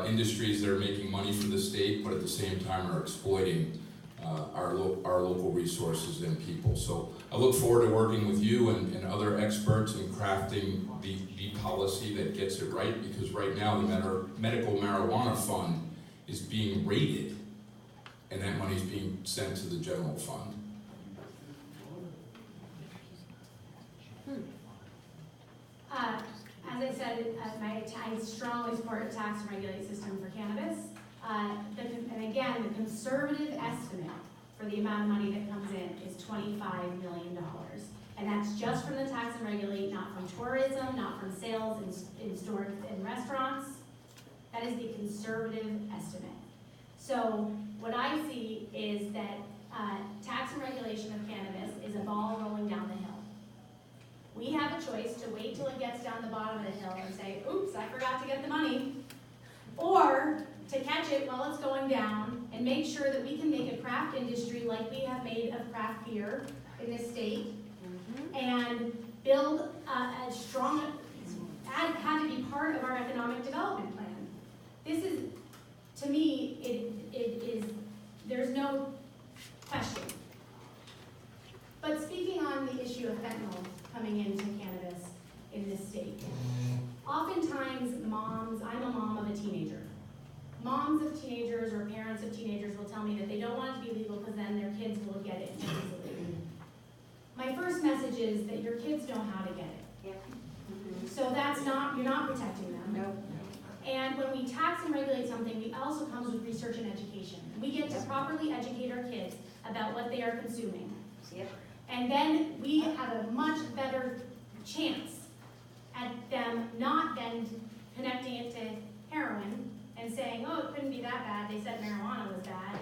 [SPEAKER 3] industries that are making money for the state, but at the same time are exploiting our local resources and people. So I look forward to working with you and other experts in crafting the policy that gets it right, because right now the medical marijuana fund is being raided, and that money is being sent to the general fund.
[SPEAKER 4] As I said, I strongly support a tax and regulate system for cannabis. And again, the conservative estimate for the amount of money that comes in is $25 million. And that's just from the tax and regulate, not from tourism, not from sales in stores and restaurants. That is the conservative estimate. So what I see is that tax and regulation of cannabis is a ball rolling down the hill. We have a choice to wait till it gets down the bottom of the hill and say, oops, I forgot to get the money, or to catch it while it's going down and make sure that we can make a craft industry like we have made of craft beer in this state, and build a strong, have to be part of our economic development plan. This is moms of teenagers or parents of teenagers will tell me that they don't want it to be legal because then their kids will get it easily. My first message is that your kids know how to get it. So you're not protecting them.
[SPEAKER 8] Nope.
[SPEAKER 4] And when we tax and regulate something, we also comes with research and education. We get to properly educate our kids about what they are consuming.
[SPEAKER 8] Yep.
[SPEAKER 4] And then we have a much better chance at them not then connecting it to heroin and saying, oh, it couldn't be that bad, they said marijuana was bad,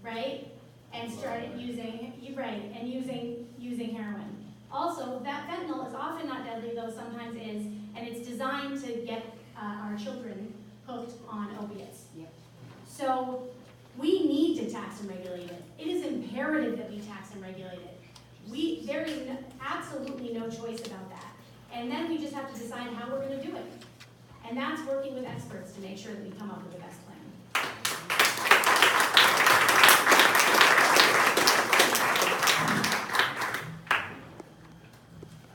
[SPEAKER 4] right? And started using heroin. Also, that fentanyl is often not deadly, though sometimes is, and it's designed to get our children hooked on opiates.
[SPEAKER 8] Yep.
[SPEAKER 4] So we need to tax and regulate it. It is imperative that we tax and regulate it. There is absolutely no choice about that. And then we just have to decide how we're going to do it. And that's working with experts to make sure that we come up with the best plan.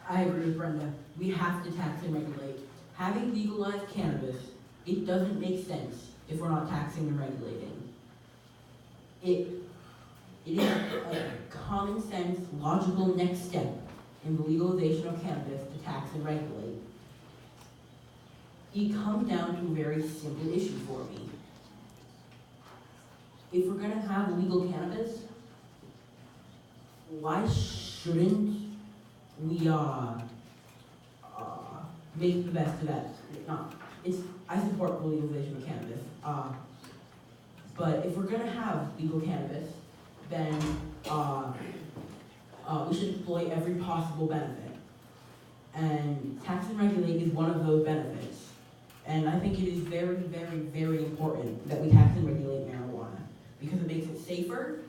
[SPEAKER 5] I agree with Brenda. We have to tax and regulate. Having legalized cannabis, it doesn't make sense if we're not taxing and regulating. It is a common sense, logical next step in the legalization of cannabis to tax and regulate. It comes down to a very simple issue for me. If we're gonna have legal cannabis, why shouldn't we make the best of that? I support the legalization of cannabis, but if we're gonna have legal cannabis, then we should exploit every possible benefit. And tax and regulate is one of those benefits. And I think it is very, very, very important that we tax and regulate marijuana because it makes it safer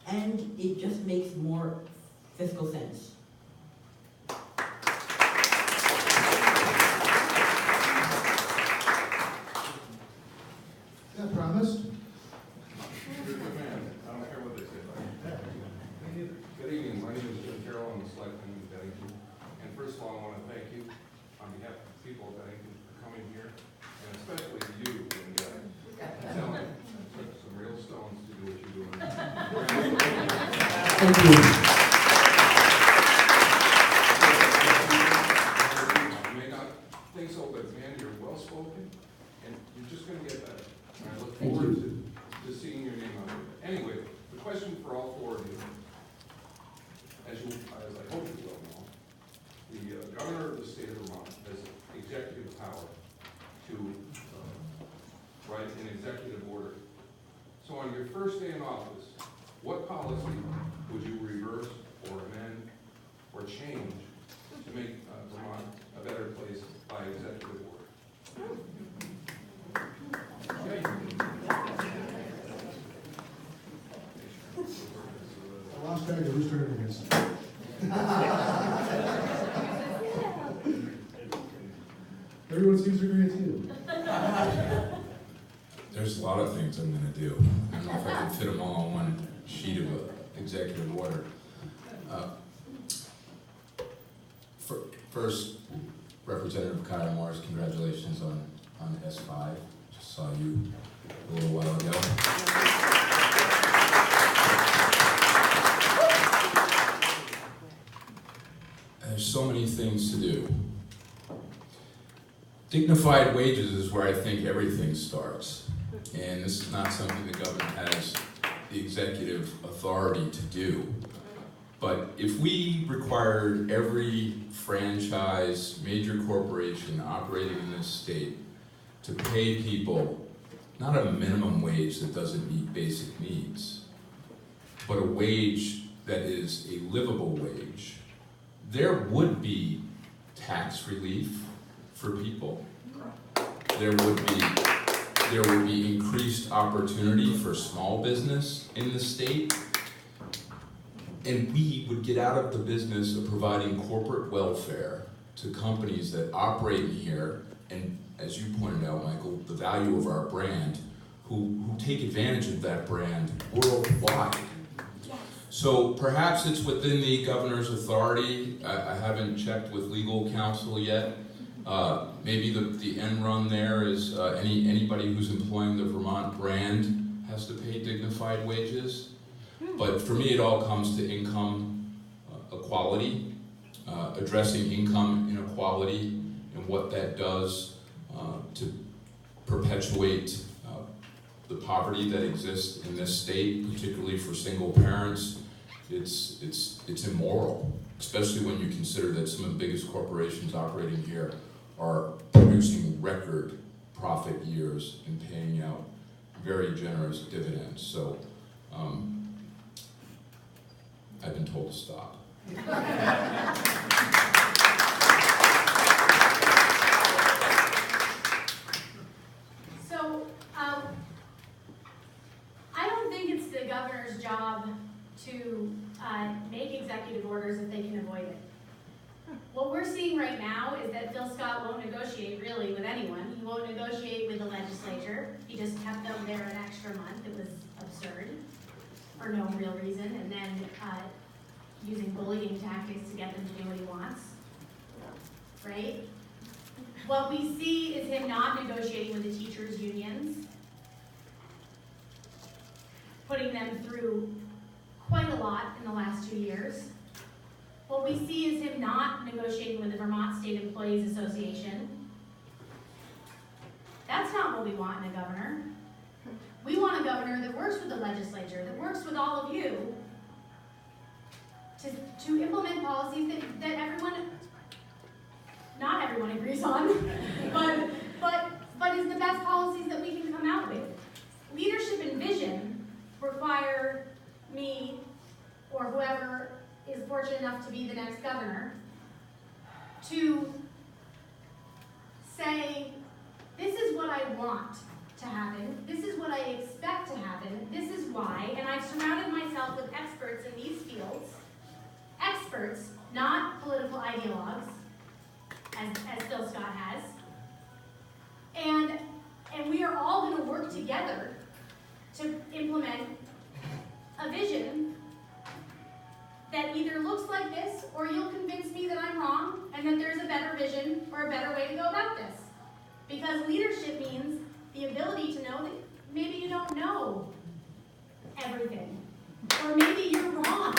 [SPEAKER 5] and it just makes more fiscal sense.
[SPEAKER 1] Yeah, promised?
[SPEAKER 9] You're a good man. I don't care what they say about you. Good evening. My name is Jim Carroll. I'm a selectman in Bennington. And first of all, I want to thank you on behalf of the people of Bennington for coming here, and especially you, and tell me, took some real stones to do what you're doing.
[SPEAKER 5] Thank you.
[SPEAKER 9] You may not think so, but man, you're well spoken, and you're just going to get better. And I look
[SPEAKER 5] Thank
[SPEAKER 9] forward to seeing your name on it. Anyway, the question for all four of you, as I hope you well know, the governor of the state of Vermont has executive power to write an executive order. So on your first day in office, what policy would you reverse or amend or change to make Vermont a better place by executive order? Okay.
[SPEAKER 1] I lost track of whose turn it is. Everyone seems to agree with you.
[SPEAKER 3] There's a lot of things I'm gonna do. I don't know if I can fit them all on one sheet of executive order. First, Representative Kyle Morris, congratulations on S5. Just saw you a little while ago. There's so many things to do. Dignified wages is where I think everything starts. And this is not something the government has the executive authority to do. But if we required every franchise, major corporation operating in this state to pay people not a minimum wage that doesn't meet basic needs, but a wage that is a livable wage, there would be tax relief for people. There would be increased opportunity for small business in the state. And we would get out of the business of providing corporate welfare to companies that operate here, and as you pointed out, Michael, the value of our brand, who take advantage of that brand worldwide. So perhaps it's within the governor's authority. I haven't checked with legal counsel yet, Maybe the end run there is anybody who's employing the Vermont brand has to pay dignified wages. But for me, it all comes to income equality, addressing income inequality and what that does to perpetuate the poverty that exists in this state, particularly for single parents. It's immoral, especially when you consider that some of the biggest corporations operating here are producing record profit years and paying out very generous dividends. So I've been told to stop.
[SPEAKER 4] So, I don't think it's the governor's job to make executive orders if they can avoid it. What we're seeing right now is that Phil Scott won't negotiate really with anyone. He won't negotiate with the legislature. He just kept them there an extra month. It was absurd for no real reason. And then using bullying tactics to get them to do what he wants, right? What we see is him not negotiating with the teachers' unions, putting them through quite a lot in the last 2 years. What we see is him not negotiating with the Vermont State Employees Association. That's not what we want in a governor. We want a governor that works with the legislature, that works with all of you to implement policies that everyone, not everyone agrees on, but is the best policies that we can come out with. Leadership and vision require me or whoever is fortunate enough to be the next governor to say, this is what I want to happen, this is what I expect to happen, this is why, and I've surrounded myself with experts in these fields, experts, not political ideologues, as Phil Scott has, and we are all going to work together to implement a vision that either looks like this, or you'll convince me that I'm wrong, and that there's a better vision or a better way to go about this. Because leadership means the ability to know that maybe you don't know everything, or maybe you're wrong.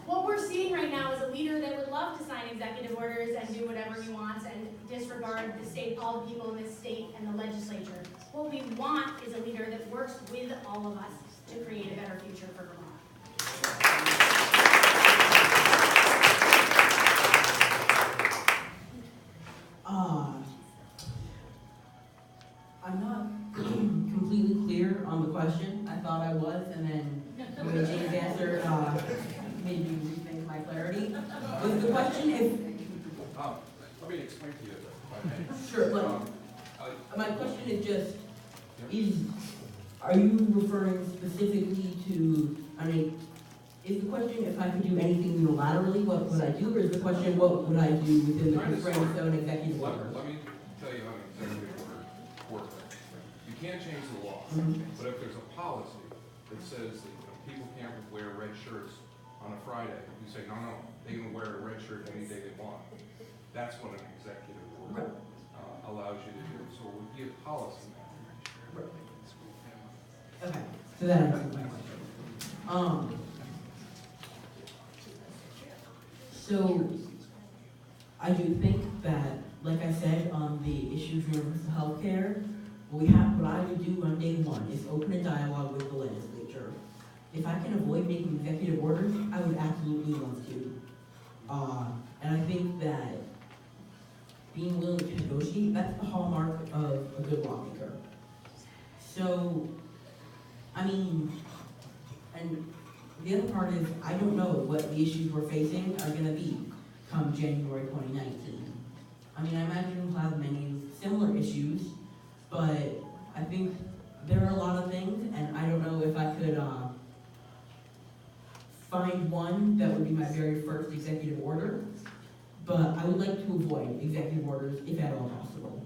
[SPEAKER 4] What we're seeing right now is a leader that would love to sign executive orders and do whatever he wants and disregard the state, all the people in this state and the legislature. What we want is a leader that works with all of us to create a better future for Vermont.
[SPEAKER 5] I'm not completely clear on the question. I thought I was, and then when James answered, made me rethink my clarity. Was the question if...
[SPEAKER 9] Let me explain to you, if I may.
[SPEAKER 5] Sure, my question is just, are you referring specifically to, is the question if I could do anything unilaterally, what would I do, or is the question what would I do within the constraints of an executive order?
[SPEAKER 9] Let me tell you how an executive order works. You can't change the law, but if there's a policy that says that people can't wear red shirts on a Friday, you say, no, they can wear a red shirt any day they want. That's what an executive order allows you to do. So it would be a policy matter.
[SPEAKER 5] Okay, so that answers my question. So I do think that, like I said, on the issues of universal health care, what I would do on day one is open a dialogue with the legislature. If I can avoid making executive orders, I would absolutely love to. And I think that being willing to negotiate, that's the hallmark of a good lawmaker. So, and the other part is, I don't know what the issues we're facing are gonna be come January 2019. I imagine we'll have many similar issues, but I think there are a lot of things, and I don't know if I could find one that would be my very first executive order, but I would like to avoid executive orders if at all possible.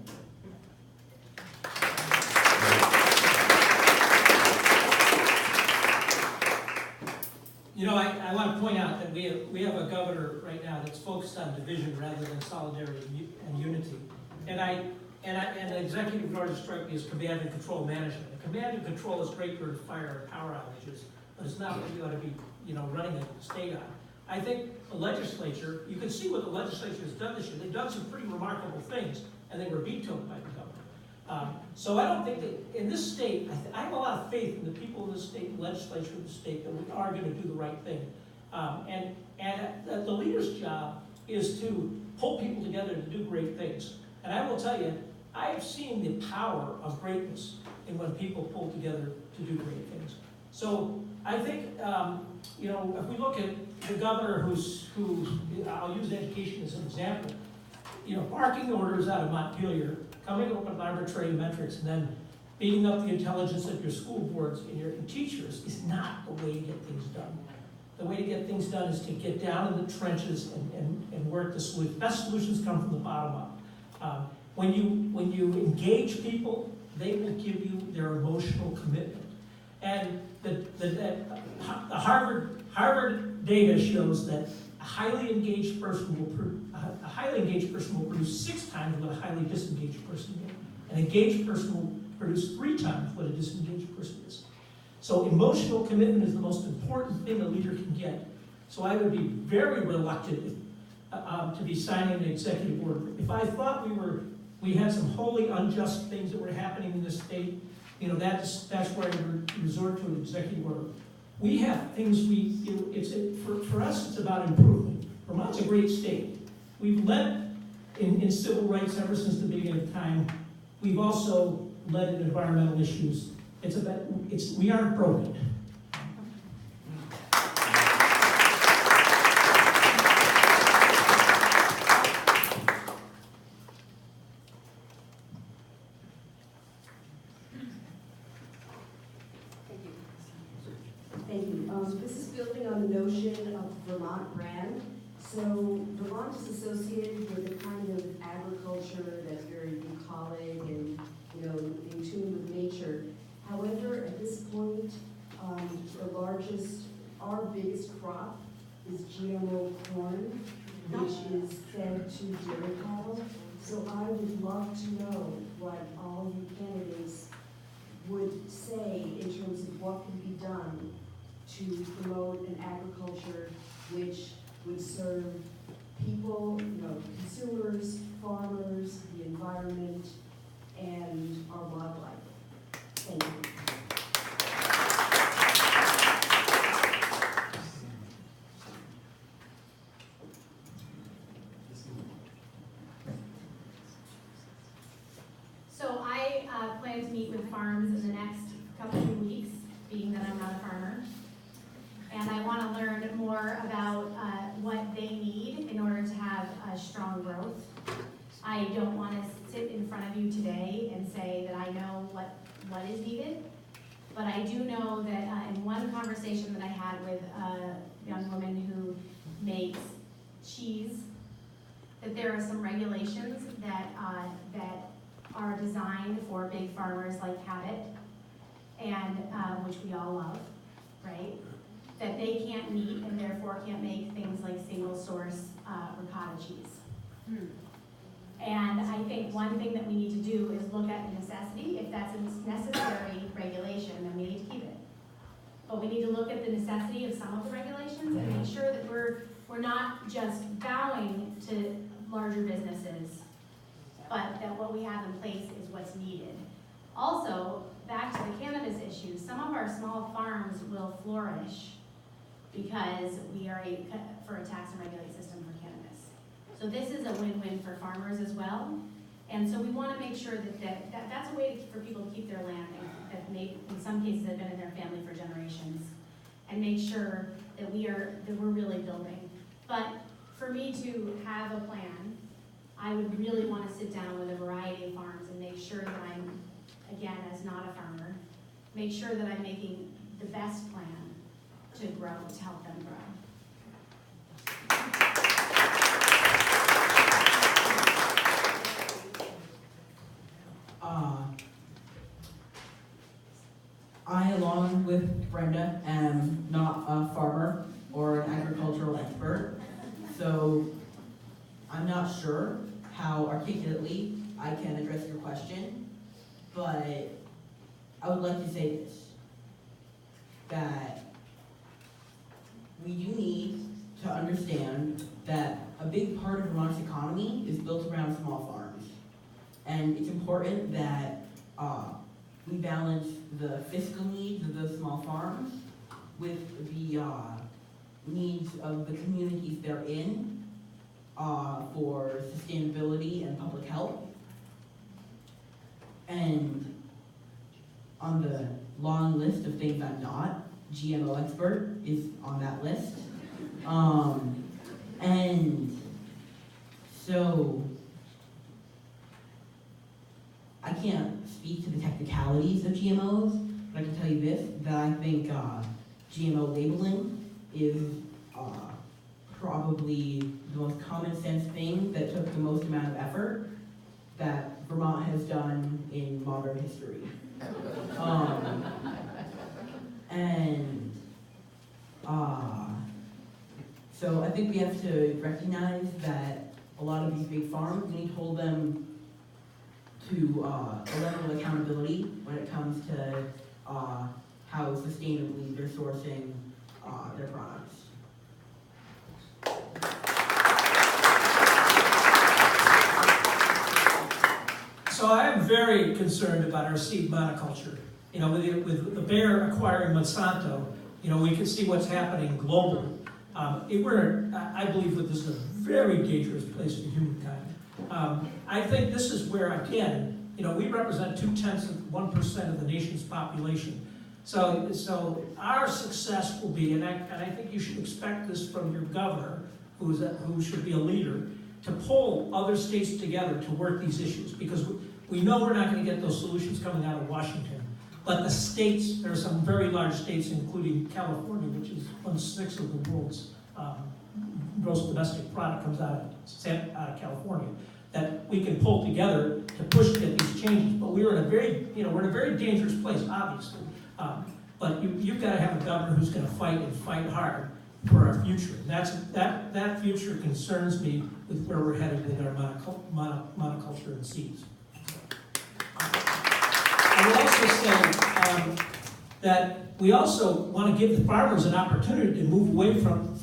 [SPEAKER 2] You know, I want to point out that we have a governor right now that's focused on division rather than solidarity and unity. And the executive order struck me as command and control management. And command and control is great for fire and power outages, but it's not what you ought to be, running a state on. I think the legislature, you can see what the legislature has done this year. They've done some pretty remarkable things, and they were vetoed by the governor. So I don't think that in this state, I have a lot of faith in the people in the state, the legislature of the state, that we are going to do the right thing. And the leader's job is to pull people together to do great things. And I will tell you, I have seen the power of greatness in when people pull together to do great things. So I think, if we look at the governor who I'll use education as an example, barking orders out of Montpelier, coming up with arbitrary metrics, and then beating up the intelligence of your school boards and your teachers is not the way to get things done. The way to get things done is to get down in the trenches and work the solution. Best solutions come from the bottom up. When you engage people, they will give you their emotional commitment. And the Harvard data shows that a highly engaged person will produce 6 times what a highly disengaged person will. An engaged person will produce 3 times what a disengaged person is. So emotional commitment is the most important thing a leader can get. So I would be very reluctant to be signing an executive order. If I thought we had some wholly unjust things that were happening in this state, that's where I would resort to an executive order. We have things for us, it's about improvement. Vermont's a great state. We've led in civil rights ever since the beginning of time. We've also led in environmental issues. We aren't broken.
[SPEAKER 8] Thank you. This is building on the notion of Vermont brand. So Vermont is associated with a kind of agriculture that's very bucolic and in tune with nature. However, at this point, our biggest crop is GMO corn, which is fed to dairy cattle. So I would love to know what all you candidates would say in terms of what can be done to promote an agriculture which would serve people, consumers, farmers, the environment, and our wildlife. Thank you.
[SPEAKER 4] So I plan to meet with farms in the next couple of weeks, being that I'm not a farmer. And I want to learn more about what they need in order to have a strong growth. I don't want to sit in front of you today and say that I know what is needed, but I do know that in one conversation that I had with a young woman who makes cheese, that there are some regulations that are designed for big farmers like Cabot, and which we all love, right? That they can't meet and therefore can't make things like single source ricotta cheese. And I think one thing that we need to do is look at the necessity. If that's a necessary regulation, then we need to keep it. But we need to look at the necessity of some of the regulations and make sure that we're not just bowing to larger businesses, but that what we have in place is what's needed. Also, back to the cannabis issue, some of our small farms will flourish because we are for a tax and regulate system for cannabis. So this is a win-win for farmers as well. And so we want to make sure that's a way for people to keep their land that may, in some cases, have been in their family for generations, and make sure that we're really building. But for me to have a plan, I would really want to sit down with a variety of farms and make sure that I'm, again, as not a farmer, make sure that I'm making the best plan to grow, to help them grow.
[SPEAKER 5] I, along with Brenda, am not a farmer. I'm not sure how articulately I can address your question, but I would like to say this, that we do need to understand that a big part of Vermont's economy is built around small farms. And it's important that we balance the fiscal needs of those small farms with the needs of the communities they're in for sustainability and public health. And on the long list of things I'm not, GMO expert is on that list. And so I can't speak to the technicalities of GMOs, but I can tell you this, that I think GMO labeling is probably the most common sense thing that took the most amount of effort that Vermont has done in modern history. So I think we have to recognize that a lot of these big farms, we need to hold them to a level of accountability when it comes to how sustainably they're sourcing their products.
[SPEAKER 2] So I am very concerned about our seed monoculture. You know, with the Bayer acquiring Monsanto, you know, we can see what's happening globally. I believe that this is a very dangerous place for humankind. I think this is where, again, you know, we represent 0.2% of the nation's population. So our success will be, and I think you should expect this from your governor, who should be a leader, to pull other states together to work these issues, because we know we're not going to get those solutions coming out of Washington. But the states, there are some very large states, including California, which is 1/6 of the world's gross domestic product comes out of California, that we can pull together to push to get these changes. But we're in a very dangerous place, obviously. But you've got to have a governor who's going to fight and fight hard for our future. And that future concerns me with where we're headed with our monoculture and seeds. I would also say that we also want to give the farmers an opportunity to move away from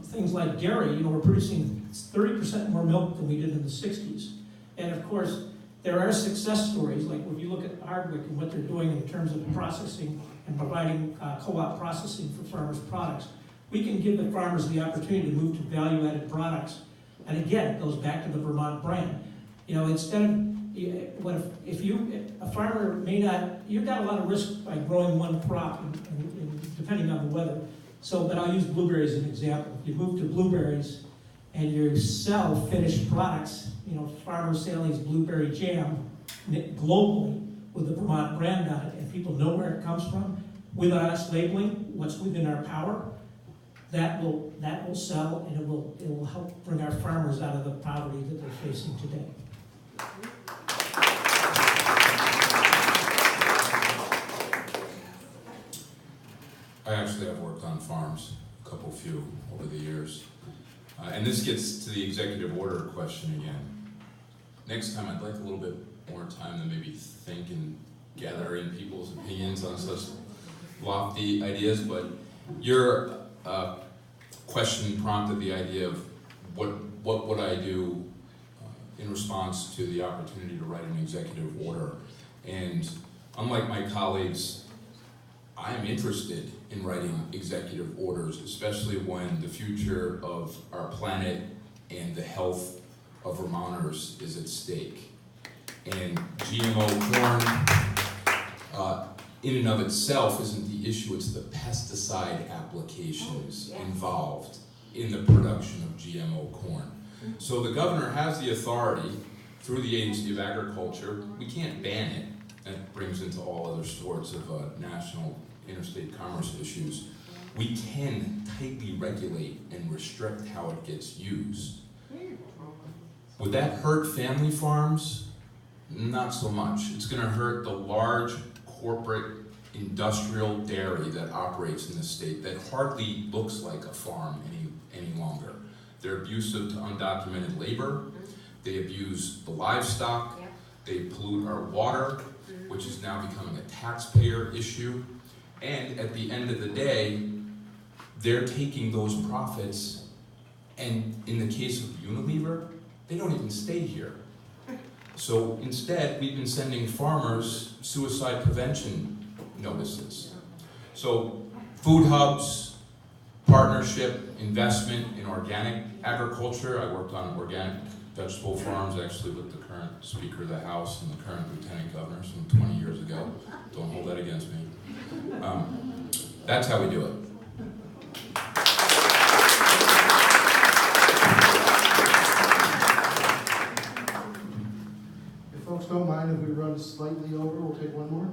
[SPEAKER 2] things like dairy. You know, we're producing 30% more milk than we did in the 60s. And of course, there are success stories, like if you look at Hardwick and what they're doing in terms of processing and providing co-op processing for farmers' products. We can give the farmers the opportunity to move to value-added products. And again, it goes back to the Vermont brand. You know, instead of, a farmer may not, you've got a lot of risk by growing one crop, and depending on the weather. So, but I'll use blueberries as an example. If you move to blueberries and you sell finished products, you know, farmers sell these blueberry jam globally with the Vermont brand on it, and people know where it comes from, with us labeling what's within our power, that will sell, and it will help bring our farmers out of the poverty that they're facing today.
[SPEAKER 3] I actually have worked on farms, a few over the years. And this gets to the executive order question again. Next time, I'd like a little bit more time to maybe think and gather in people's opinions on such lofty ideas, but your question prompted the idea of what would I do in response to the opportunity to write an executive order. And unlike my colleagues, I am interested in writing executive orders, especially when the future of our planet and the health of Vermonters is at stake. And GMO corn, in and of itself, isn't the issue, it's the pesticide applications involved in the production of GMO corn. So the governor has the authority through the Agency of Agriculture. We can't ban it. That brings into all other sorts of national interstate commerce issues. We can tightly regulate and restrict how it gets used. Would that hurt family farms? Not so much. It's going to hurt the large corporate industrial dairy that operates in the state that hardly looks like a farm any longer. They're abusive to undocumented labor. They abuse the livestock. They pollute our water, which is now becoming a taxpayer issue. And at the end of the day, they're taking those profits, and in the case of Unilever, they don't even stay here. So instead, we've been sending farmers suicide prevention notices. So food hubs, partnership, investment in organic agriculture. I worked on organic vegetable farms actually with the current Speaker of the House and the current Lieutenant Governor some 20 years ago. Don't hold that against me. That's how we do it.
[SPEAKER 1] If folks don't mind if we run slightly over, we'll take one more.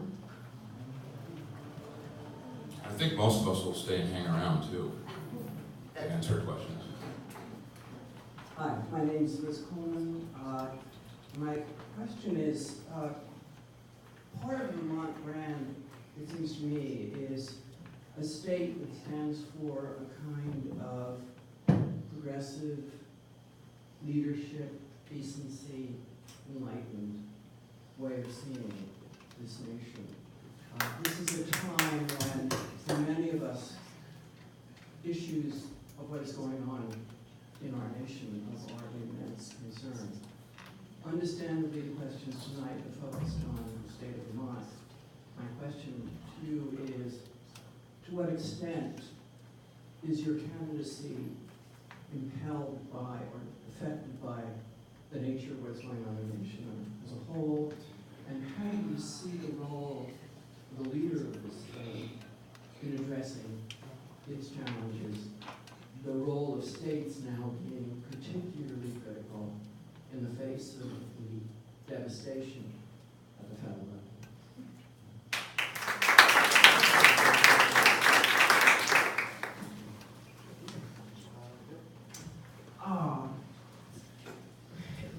[SPEAKER 3] I think most of us will stay and hang around too and answer questions.
[SPEAKER 10] Hi, my name is Liz Coleman. My question is, part of the Vermont brand, it seems to me, is a state that stands for a kind of progressive leadership, decency, enlightened way of seeing this nation. This is a time when, for many of us, issues of what is going on in our nation are of immense concern. Understandably, the questions tonight are focused on the state of Vermont. My question to you is, to what extent is your candidacy impelled by or affected by the nature of what's going on in the nation as a whole, and how do you see the role of the leader of the state in addressing its challenges, the role of states now being particularly critical in the face of the devastation at the federal level?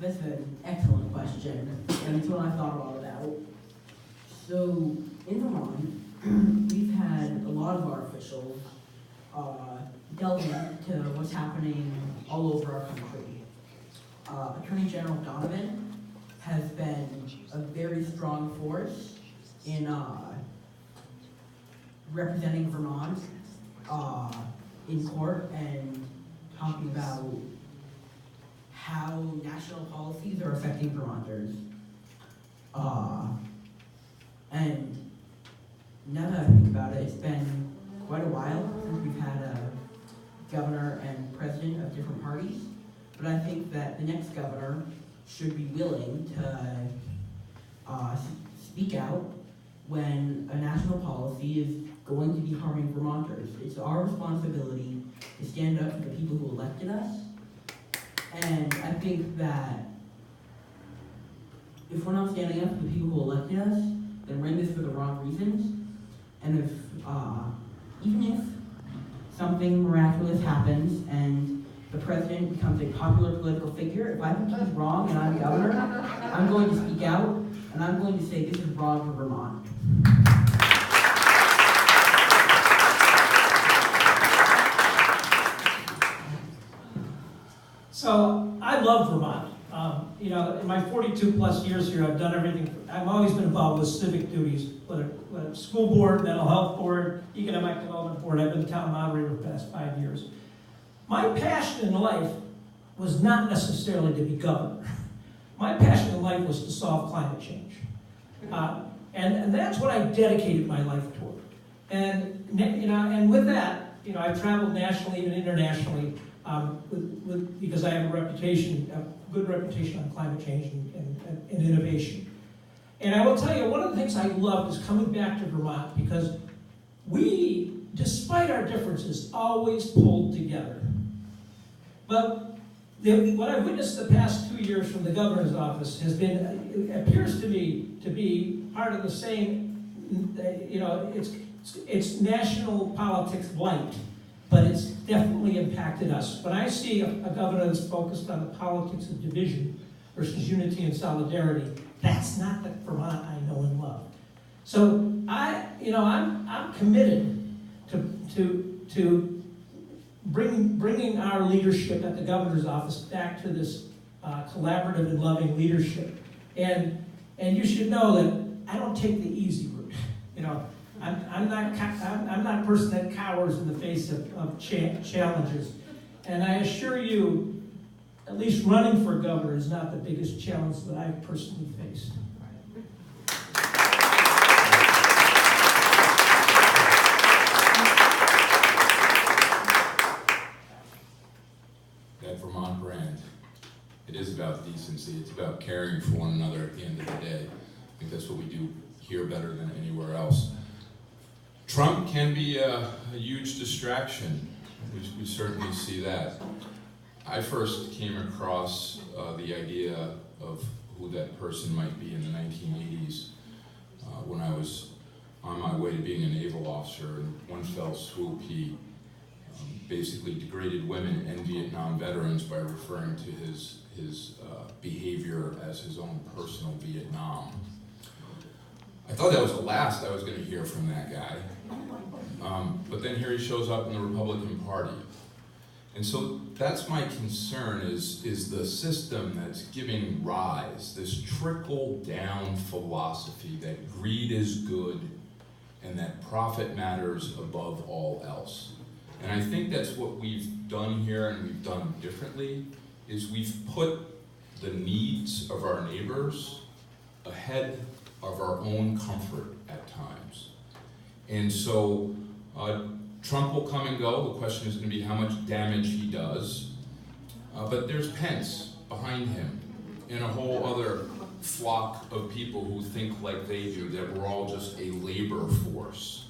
[SPEAKER 5] That's an excellent question, and it's one I thought a lot about. So, in Vermont, we've had a lot of our officials delve into what's happening all over our country. Attorney General Donovan has been a very strong force in representing Vermont in court and talking about how national policies are affecting Vermonters. And now that I think about it, it's been quite a while since we've had a governor and president of different parties, but I think that the next governor should be willing to speak out when a national policy is going to be harming Vermonters. It's our responsibility to stand up for the people who elected us. And I think that if we're not standing up for the people who elected us, then we're in this for the wrong reasons. And if, even if something miraculous happens and the president becomes a popular political figure, if I think he's wrong and I'm governor, I'm going to speak out and I'm going to say this is wrong for Vermont.
[SPEAKER 2] So I love Vermont. In my 42 plus years here, I've done everything. I've always been involved with civic duties, whether school board, mental health board, economic development board. I've been town moderator for the past 5 years. My passion in life was not necessarily to be governor. My passion in life was to solve climate change. And that's what I dedicated my life toward. And with that, I've traveled nationally and internationally because I have a good reputation on climate change and innovation. And I will tell you, one of the things I love is coming back to Vermont because we, despite our differences, always pulled together. But what I've witnessed the past 2 years from the governor's office has been, it appears to me to be part of the same, it's national politics light, but it's definitely impacted us. When I see a governor that's focused on the politics of division versus unity and solidarity, that's not the Vermont I know and love. So I'm committed to bringing our leadership at the governor's office back to this collaborative and loving leadership. And you should know that I don't take the easy route. You know, I'm not a person that cowers in the face of challenges. And I assure you, at least running for governor is not the biggest challenge that I've personally faced.
[SPEAKER 3] That Vermont brand, it is about decency. It's about caring for one another at the end of the day. I think that's what we do here better than anywhere else. Trump can be a huge distraction. We certainly see that. I first came across the idea of who that person might be in the 1980s when I was on my way to being a naval officer. In one fell swoop, he basically degraded women and Vietnam veterans by referring to his behavior as his own personal Vietnam. I thought that was the last I was going to hear from that guy. But then here he shows up in the Republican Party. And so that's my concern is the system that's giving rise, this trickle-down philosophy that greed is good and that profit matters above all else. And I think that's what we've done here and we've done differently, is we've put the needs of our neighbors ahead of our own comfort at times. And so Trump will come and go. The question is going to be how much damage he does. But there's Pence behind him and a whole other flock of people who think like they do, that we're all just a labor force.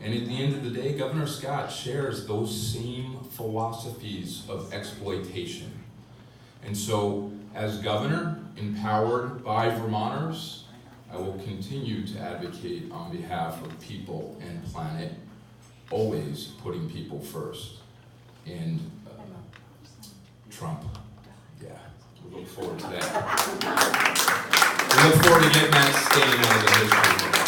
[SPEAKER 3] And at the end of the day, Governor Scott shares those same philosophies of exploitation. And so, as governor, empowered by Vermonters, I will continue to advocate on behalf of people and planet, always putting people first. And Trump, yeah, we look forward to that. We look forward to getting that stain out of the history books.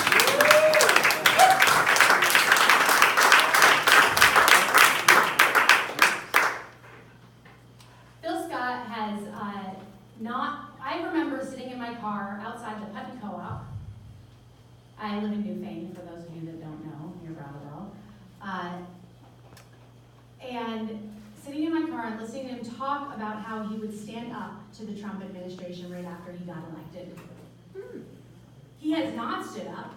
[SPEAKER 4] I remember sitting in my car outside the Putney Co-op. I live in Newfane, for those of you that don't know, near Brattleboro. And sitting in my car and listening to him talk about how he would stand up to the Trump administration right after he got elected. He has not stood up.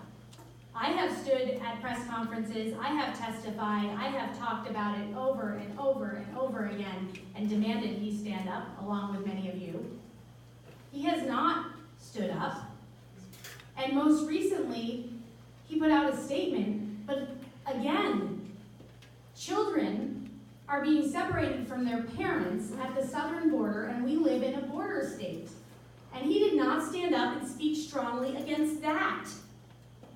[SPEAKER 4] I have stood at press conferences, I have testified, I have talked about it over and over and over again and demanded he stand up, along with many of you. He has not stood up. And most recently, he put out a statement, but again, children are being separated from their parents at the southern border, and we live in a border state. And he did not stand up and speak strongly against that.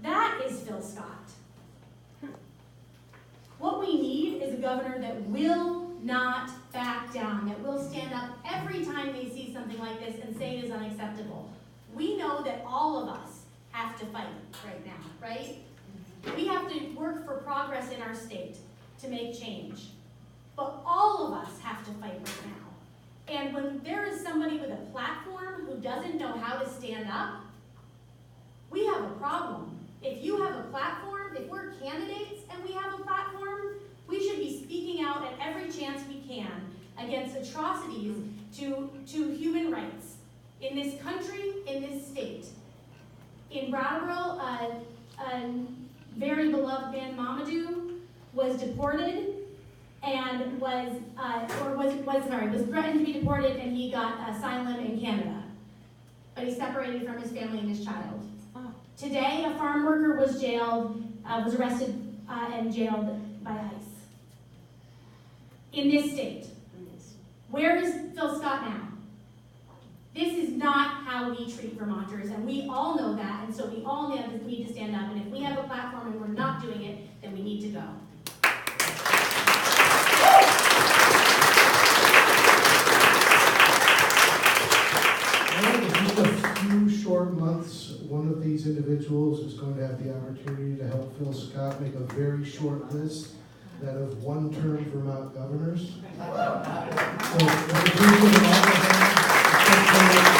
[SPEAKER 4] That is Phil Scott. What we need is a governor that will not back down, that will stand up every time they see something like this and say it is unacceptable. We know that all of us have to fight right now, right? We have to work for progress in our state to make change. But all of us have to fight right now. And when there is somebody with a platform who doesn't know how to stand up, we have a problem. If you have a platform, if we're candidates and we have a platform, we should be speaking out at every chance we can against atrocities to human rights in this country, in this state. In Brattleboro, a very beloved man, Mamadou, was deported and was threatened to be deported, and he got asylum in Canada. But he separated from his family and his child. Today, a farm worker was arrested and jailed by ICE. In this state. Where is Phil Scott now? This is not how we treat Vermonters, and we all know that, and so we all need to stand up, and if we have a platform and we're not doing it, then we need to go.
[SPEAKER 1] In just a few short months, one of these individuals is going to have the opportunity to help Phil Scott make a very short list that of one-term Vermont governors. So,